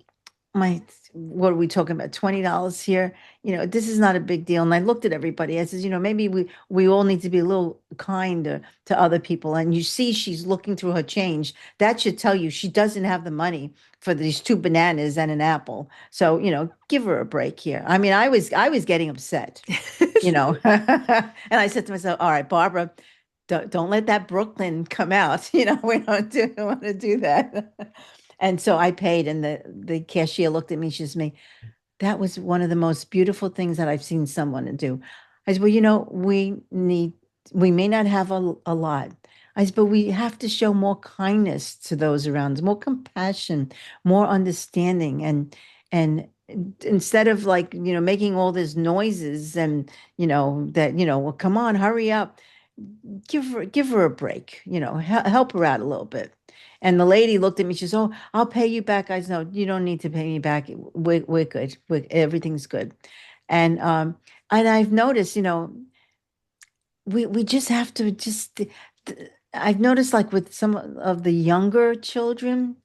what are we talking about? $20 here. This is not a big deal. And I looked at everybody. I says, maybe we all need to be a little kinder to other people. And you see, she's looking through her change. That should tell you she doesn't have the money for these two bananas and an apple. So, give her a break here. I mean, I was getting upset, and I said to myself, all right, Barbara, don't let that Brooklyn come out. We don't want to do that. And so I paid, and the cashier looked at me. She says to me, that was one of the most beautiful things that I've seen someone do. I said, well, we may not have a lot. I said, but we have to show more kindness to those around us, more compassion, more understanding. And instead of like, making all these noises and, that, well, come on, hurry up, give her a break, help her out a little bit. And the lady looked at me. She says, "Oh, I'll pay you back." I said, "No, you don't need to pay me back. We're good. Everything's good." And I've noticed, we just have to just. I've noticed, like with some of the younger children,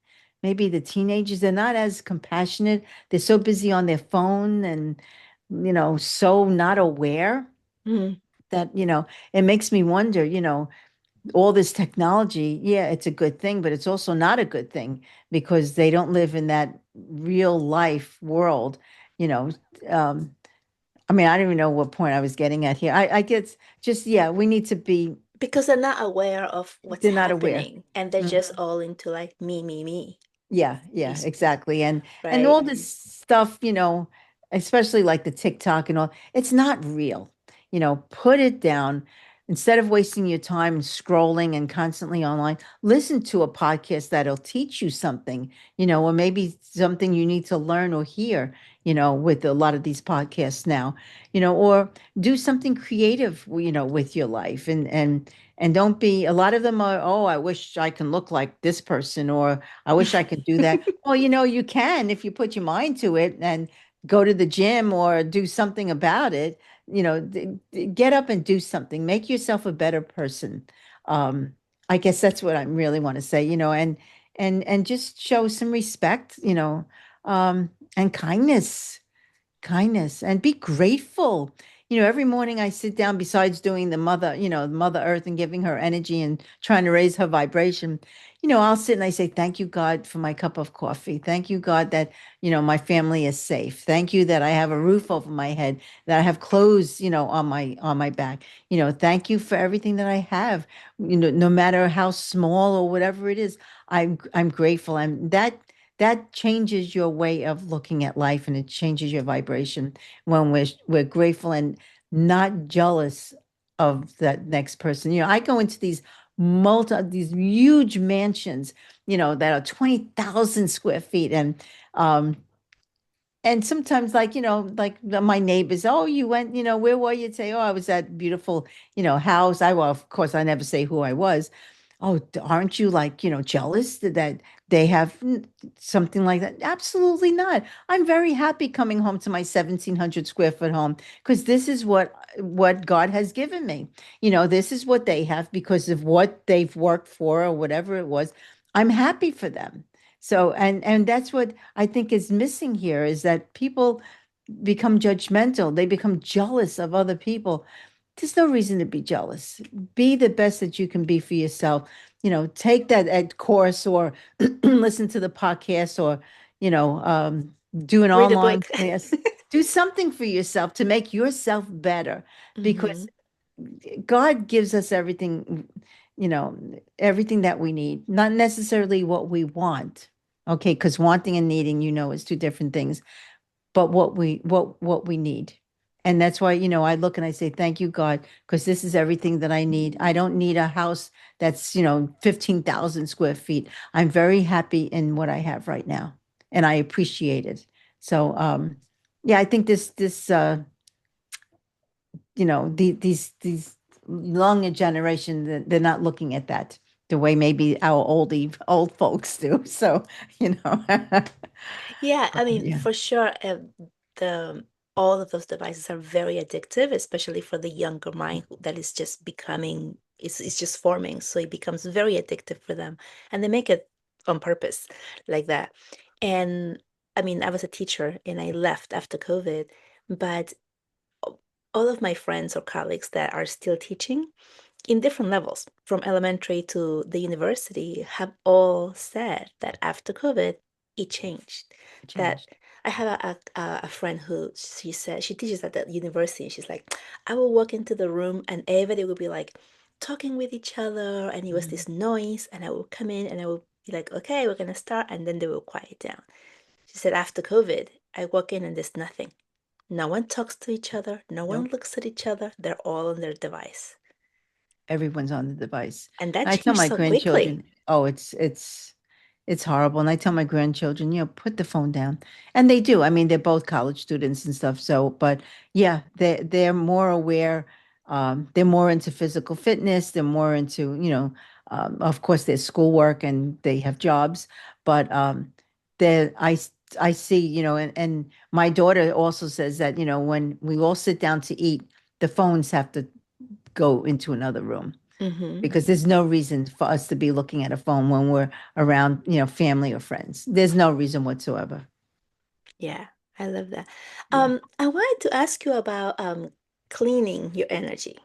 maybe the teenagers, they're not as compassionate. They're so busy on their phone and, so not aware Mm. that, it makes me wonder, all this technology, yeah, it's a good thing, but it's also not a good thing because they don't live in that real life world, you know. Um, I mean, I don't even know what point I was getting at here. I guess just, yeah, we need to be, Because they're not aware of what's they're not aware. happening and they're just Mhm. all into like me, Yeah, yeah, is- exactly. And right? all this stuff, especially like the TikTok and all, it's not real. Put it down. Instead of wasting your time scrolling and constantly online, listen to a podcast that'll teach you something, or maybe something you need to learn or hear, with a lot of these podcasts now, or do something creative, with your life, and don't be, a lot of them are, oh, I wish I can look like this person, or I wish I could do that. Well, you can if you put your mind to it and go to the gym or do something about it. Get up and do something. Make yourself a better person. Um, I guess that's what I really want to say. And just show some respect. And kindness and be grateful. Every morning I sit down, besides doing the mother, Mother Earth and giving her energy and trying to raise her vibration, I'll sit and I say, thank you, God, for my cup of coffee. Thank you, God, that, my family is safe. Thank you that I have a roof over my head, that I have clothes, on my back. Thank you for everything that I have, no matter how small or whatever it is. I'm grateful. And that changes your way of looking at life, and it changes your vibration when we're grateful and not jealous of that next person. I go into these huge mansions, that are 20,000 square feet, um and sometimes, like, my neighbors, oh, you went, where were you today? Oh, I was at beautiful, house. Well, of course, I never say who I was. Oh, aren't you, like, jealous that they have something like that? Absolutely not. I'm very happy coming home to my 1,700 square foot home, because this is what God has given me. This is what they have because of what they've worked for or whatever it was. I'm happy for them. So, and that's what I think is missing here, is that people become judgmental. They become jealous of other people. There's no reason to be jealous. Be the best that you can be for yourself. Take that ed course, or listen to the podcast, or, you know, um, do an Read a online book. class. Do something for yourself to make yourself better, because Hmm. God gives us everything, you know, everything that we need, not necessarily what we want. Okay, because wanting and needing, is two different things, but what we need. And that's why, I look and I say, thank you, God, because this is everything that I need. I don't need a house that's, 15,000 square feet. I'm very happy in what I have right now, and I appreciate it. So, yeah, I think this these younger generation, they're not looking at that the way maybe our old folks do. So, Yeah, I mean, yeah, for sure, the all of those devices are very addictive, especially for the younger mind that is just becoming, it's just forming. So it becomes very addictive for them, and they make it on purpose like that. And I mean, I was a teacher and I left after COVID, but all of my friends or colleagues that are still teaching in different levels, from elementary to the university, have all said that after COVID, it changed. That changed. I have a friend who she said she teaches at the university, and she's like, I will walk into the room and everybody will be like talking with each other, and it was Mhm. this noise, and I will come in and I will be like, okay, we're gonna start, and then they will quiet down. She said, after COVID, I walk in and there's nothing. No one talks to each other, no one Nope. looks at each other, they're all on their device. Everyone's on the device. And that And I tell changed my so quickly. grandchildren, oh, it's horrible. And I tell my grandchildren, put the phone down. And they do. I mean, they're both college students and stuff. So, but yeah, they're more aware. They're more into physical fitness. They're more into, of course, their schoolwork and they have jobs. But I see, and my daughter also says that, when we all sit down to eat, the phones have to go into another room, Hmm. because there's no reason for us to be looking at a phone when we're around, family or friends. There's no reason whatsoever. Yeah, I love that. Yeah. I wanted to ask you about cleaning your Mm.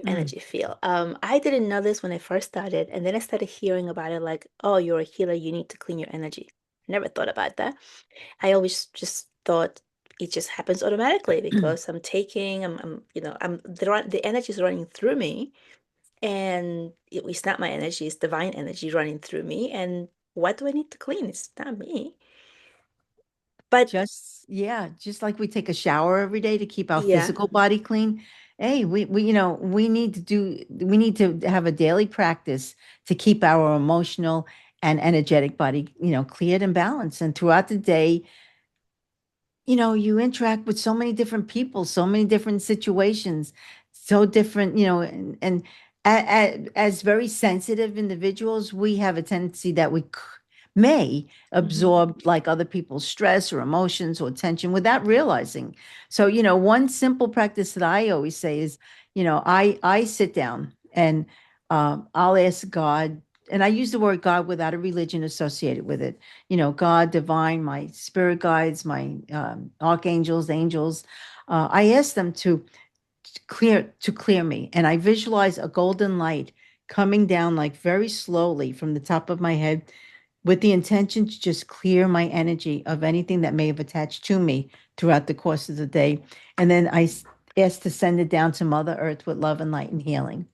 energy field. I didn't know this when I first started, and then I started hearing about it like, oh, you're a healer, you need to clean your energy. Never thought about that. I always just thought it just happens automatically because the energy is running through me, and it's not my energy, it's divine energy running through me. And what do I need to clean? It's not me. But Just like we take a shower every day to keep our yeah. physical body clean. Hey, we need to have a daily practice to keep our emotional and energetic body, cleared and balanced. And throughout the day, you interact with so many different people, so many different situations, so different, and as very sensitive individuals, we have a tendency that we may Hmm. absorb like other people's stress or emotions or tension without realizing. So, one simple practice that I always say is, I sit down and I'll ask God, and I use the word God without a religion associated with it. God, divine, my spirit guides, my archangels, angels. I ask them to clear me, and I visualize a golden light coming down like very slowly from the top of my head, with the intention to just clear my energy of anything that may have attached to me throughout the course of the day. And then ask to send it down to Mother Earth with love and light and healing.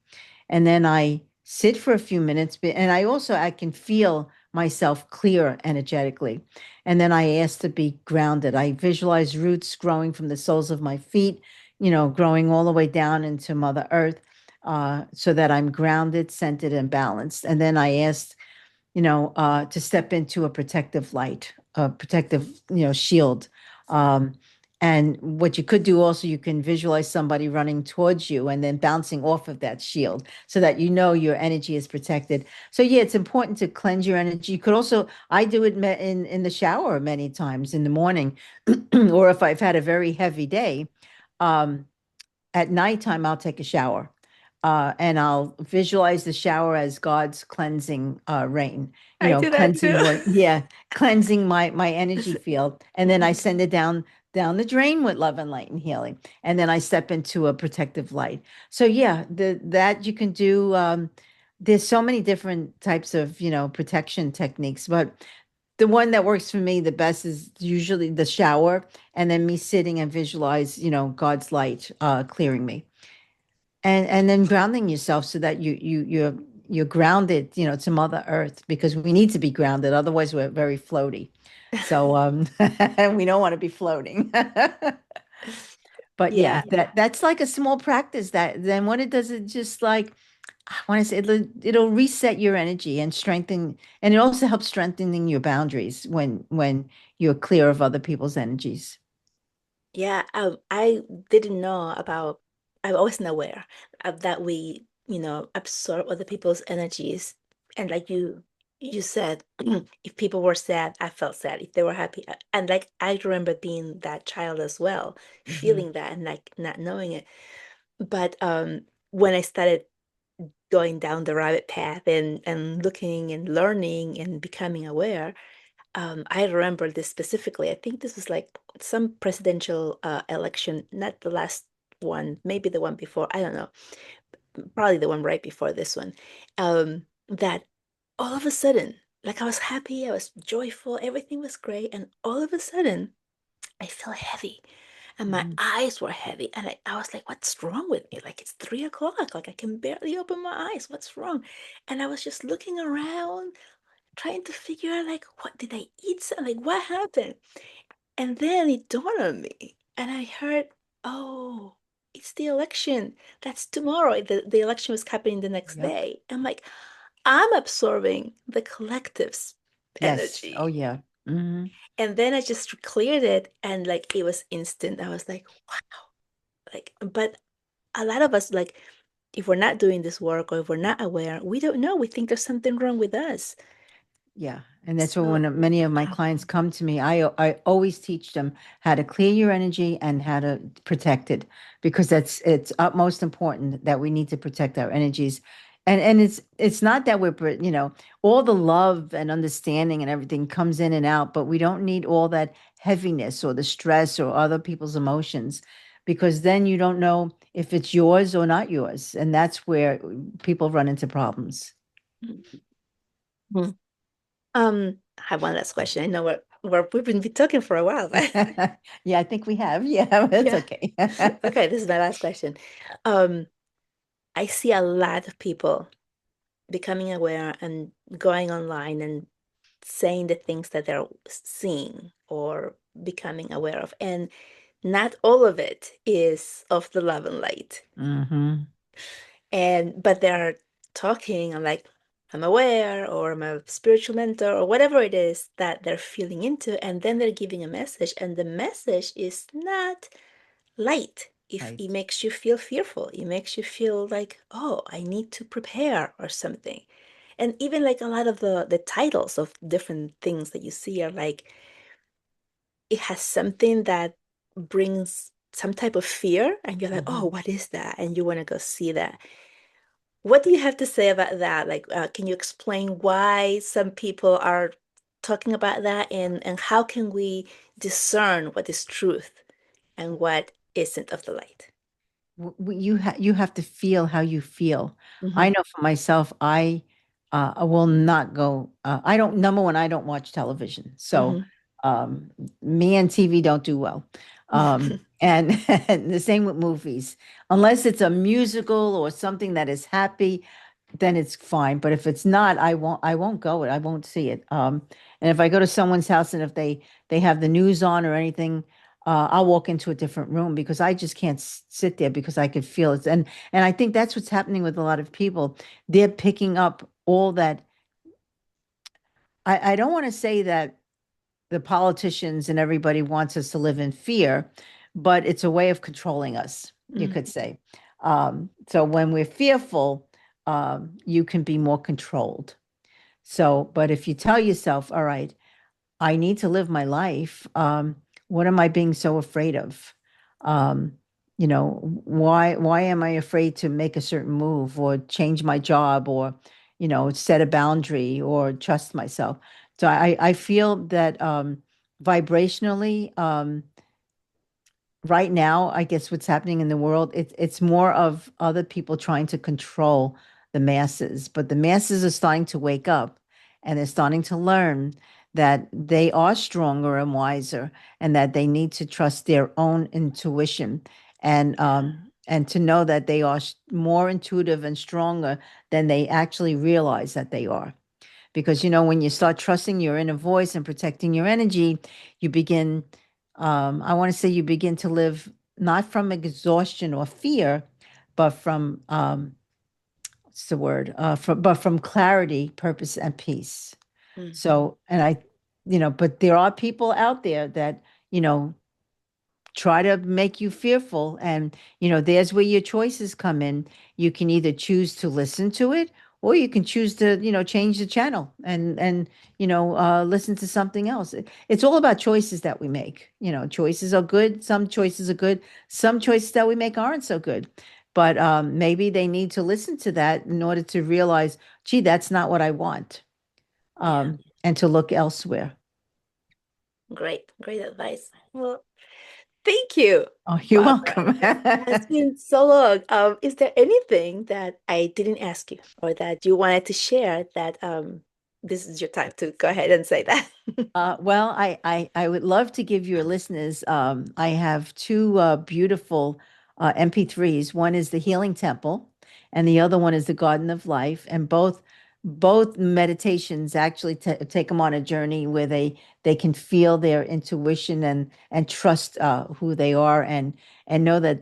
And then I sit for a few minutes, and I can feel myself clear energetically. And then I ask to be grounded. I visualize roots growing from the soles of my feet, growing all the way down into Mother Earth, so that I'm grounded, centered, and balanced. And then I ask, to step into a protective light, a protective, shield. Um, and what you could do also, you can visualize somebody running towards you and then bouncing off of that shield so that your energy is protected. So yeah, it's important to cleanse your energy. You could also, I do it in the shower many times in the morning, or if I've had a very heavy day. Um, at nighttime, I'll take a shower. And I'll visualize the shower as God's cleansing rain, I do that too. cleansing cleansing my energy field. And then I send it down the drain with love and light and healing. And then I step into a protective light. So yeah, that you can do. There's so many different types of, protection techniques, but the one that works for me the best is usually the shower, and then me sitting and visualize, God's light clearing me. and then grounding yourself so that you're grounded, to Mother Earth, because we need to be grounded, otherwise we're very floaty. So we don't want to be floating. But yeah, Yeah. that's like a small practice, that then what it does, it just like, I want to say, it'll reset your energy and strengthen, and it also helps strengthening your boundaries when you're clear of other people's energies. Yeah, I didn't know about, I wasn't aware of that we, absorb other people's energies. And like you said, if people were sad, I felt sad. If they were happy, and like I remember being that child as well, Hmm. feeling that and like not knowing it. But when I started going down the rabbit path and looking and learning and becoming aware, I remember this specifically. I think this was like some presidential election, not the last one, maybe the one before. I don't know. Probably the one right before this one. That all of a sudden, like I was happy, I was joyful, everything was great, and all of a sudden, I felt heavy. And my Hmm. eyes were heavy. And I was like, what's wrong with me? Like, it's 3 o'clock. Like, I can barely open my eyes. What's wrong? And I was just looking around, trying to figure out, like, what did I eat? Like, what happened? And then it dawned on me. And I heard, oh, it's the election. That's tomorrow. The election was happening the next Yep. day. I'm like, I'm absorbing the collective's Yes. Oh energy. yeah. Hmm. And then I just cleared it and like it was instant. I was like, wow. Like, but a lot of us, like, if we're not doing this work or if we're not aware, we don't know. We think there's something wrong with us. Yeah, and that's why So, when many of my clients come to me, I always teach them how to clear your energy and how to protect it, because it's utmost important that we need to protect our energies. And it's not that all the love and understanding and everything comes in and out, but we don't need all that heaviness or the stress or other people's emotions, because then you don't know if it's yours or not yours, and that's where people run into problems. mhm. I have one last question. I know we've been talking for a while, but Yeah, I think we have. Yeah, that's yeah. okay. Okay, this is my last question. Um, I see a lot of people becoming aware and going online and saying the things that they're seeing or becoming aware of. And not all of it is of the love and light. Hmm. And but they're talking, I'm like, I'm aware, or I'm a spiritual mentor, or whatever it is that they're feeling into, and then they're giving a message, and the message is not light. If it Right. makes you feel fearful, it makes you feel like, oh, I need to prepare or something. And even like a lot of the titles of different things that you see are like, it has something that brings some type of fear, and you're like, oh, Hmm. what is that? And you want to go see that. What do you have to say about that? Like, can you explain why some people are talking about that, and how can we discern what is truth and what isn't of the light? You have to feel how you feel. I Hmm. know for myself, I will not go. I don't. Number one, I don't watch television, so Hmm. um, me and TV don't do well. And, and the same with movies, unless it's a musical or something that is happy, then it's fine. But if it's not, I won't go it. I won't see it. And if I go to someone's house and if they have the news on or anything, I'll walk into a different room, because I just can't sit there, because I could feel it. And I think that's what's happening with a lot of people. They're picking up all that. I don't want to say that the politicians and everybody wants us to live in fear, but it's a way of controlling us, you Mm. could say. So when we're fearful, you can be more controlled. So, but if you tell yourself, all right, I need to live my life. What am I being so afraid of? Um, why am I afraid to make a certain move or change my job, or, set a boundary or trust myself? So I feel that vibrationally, right now, I guess what's happening in the world, it's more of other people trying to control the masses, but the masses are starting to wake up, and they're starting to learn that they are stronger and wiser, and that they need to trust their own intuition. And Yeah. and to know that they are more intuitive and stronger than they actually realize that they are. Because, when you start trusting your inner voice and protecting your energy, you begin, I want to say, you begin to live not from exhaustion or fear, but from, what's the word? But from clarity, purpose, and peace. Hmm. So, and but there are people out there that, you know, try to make you fearful. And, there's where your choices come in. You can either choose to listen to it, or you can choose to, change the channel and listen to something else. It's all about choices that we make. Choices are good. Some choices are good. Some choices that we make aren't so good. But maybe they need to listen to that in order to realize, gee, that's not what I want, Yeah, and to look elsewhere. great, great advice. Well, thank you, Oh, you're Barbara. welcome. It has been so long. Is there anything that I didn't ask you or that you wanted to share that this is your time to go ahead and say that? Well, I would love to give your listeners. I have two beautiful MP3s. One is the Healing Temple, and the other one is the Garden of Life. And both meditations actually take them on a journey where they can feel their intuition and trust who they are, and know that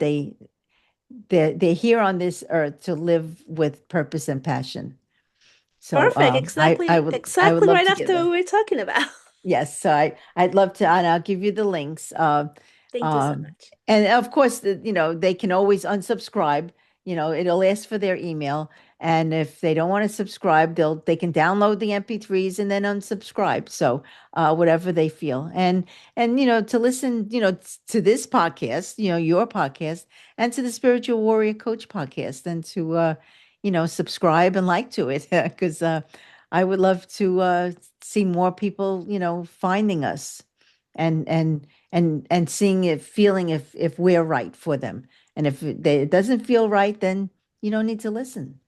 they're here on this earth to live with purpose and passion. So Perfect. I would Exactly love right to give after what them. we were talking about. Yes, so I'd love to, and I'll give you the links. Thank you so Um, much. and of course, they can always unsubscribe. It'll ask for their email, and if they don't want to subscribe, they can download the MP3s and then unsubscribe. So whatever they feel, and to listen, to this podcast, your podcast, and to the Spiritual Warrior Coach podcast, and to subscribe and like to it because I would love to see more people, finding us and seeing it, feeling if we're right for them. And if it doesn't feel right, then you don't need to listen.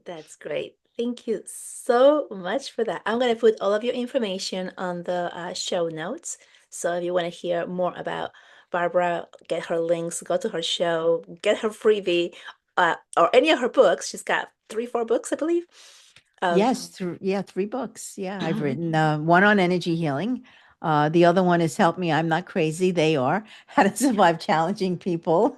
That's great. Thank you so much for that. I'm going to put all of your information on the show notes. So if you want to hear more about Barbara, get her links, go to her show, get her freebie, or any of her books. She's got three, four books, I believe. Um, Yes, yeah, 3 books. Yeah, I've written one on energy healing. The other one is Help Me, I'm Not Crazy. They are How to Survive Challenging People.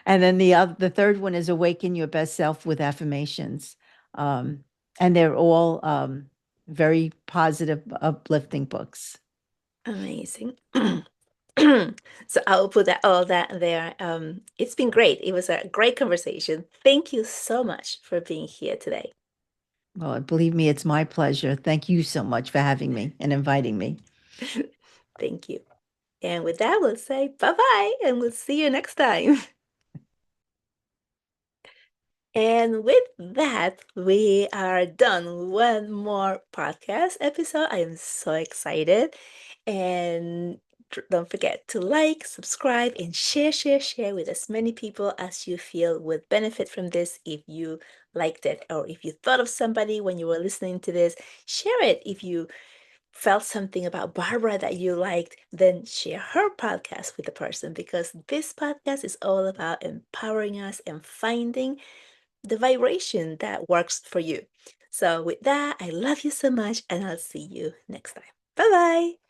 And then the third one is Awaken Your Best Self with Affirmations. Um, and they're all very positive, uplifting books. Amazing. So I'll put all that there. It's been great. It was a great conversation. Thank you so much for being here today. Well, believe me, it's my pleasure. Thank you so much for having me and inviting me. Thank you. And with that, we'll say bye-bye and we'll see you next time. And with that, we are done. One more podcast episode. I am so excited. And don't forget to like, subscribe, and share with as many people as you feel would benefit from this. If you liked it, or if you thought of somebody when you were listening to this, share it. If you felt something about Barbara that you liked, then share her podcast with the person, because this podcast is all about empowering us and finding the vibration that works for you. So, with that, I love you so much, and I'll see you next time. Bye bye.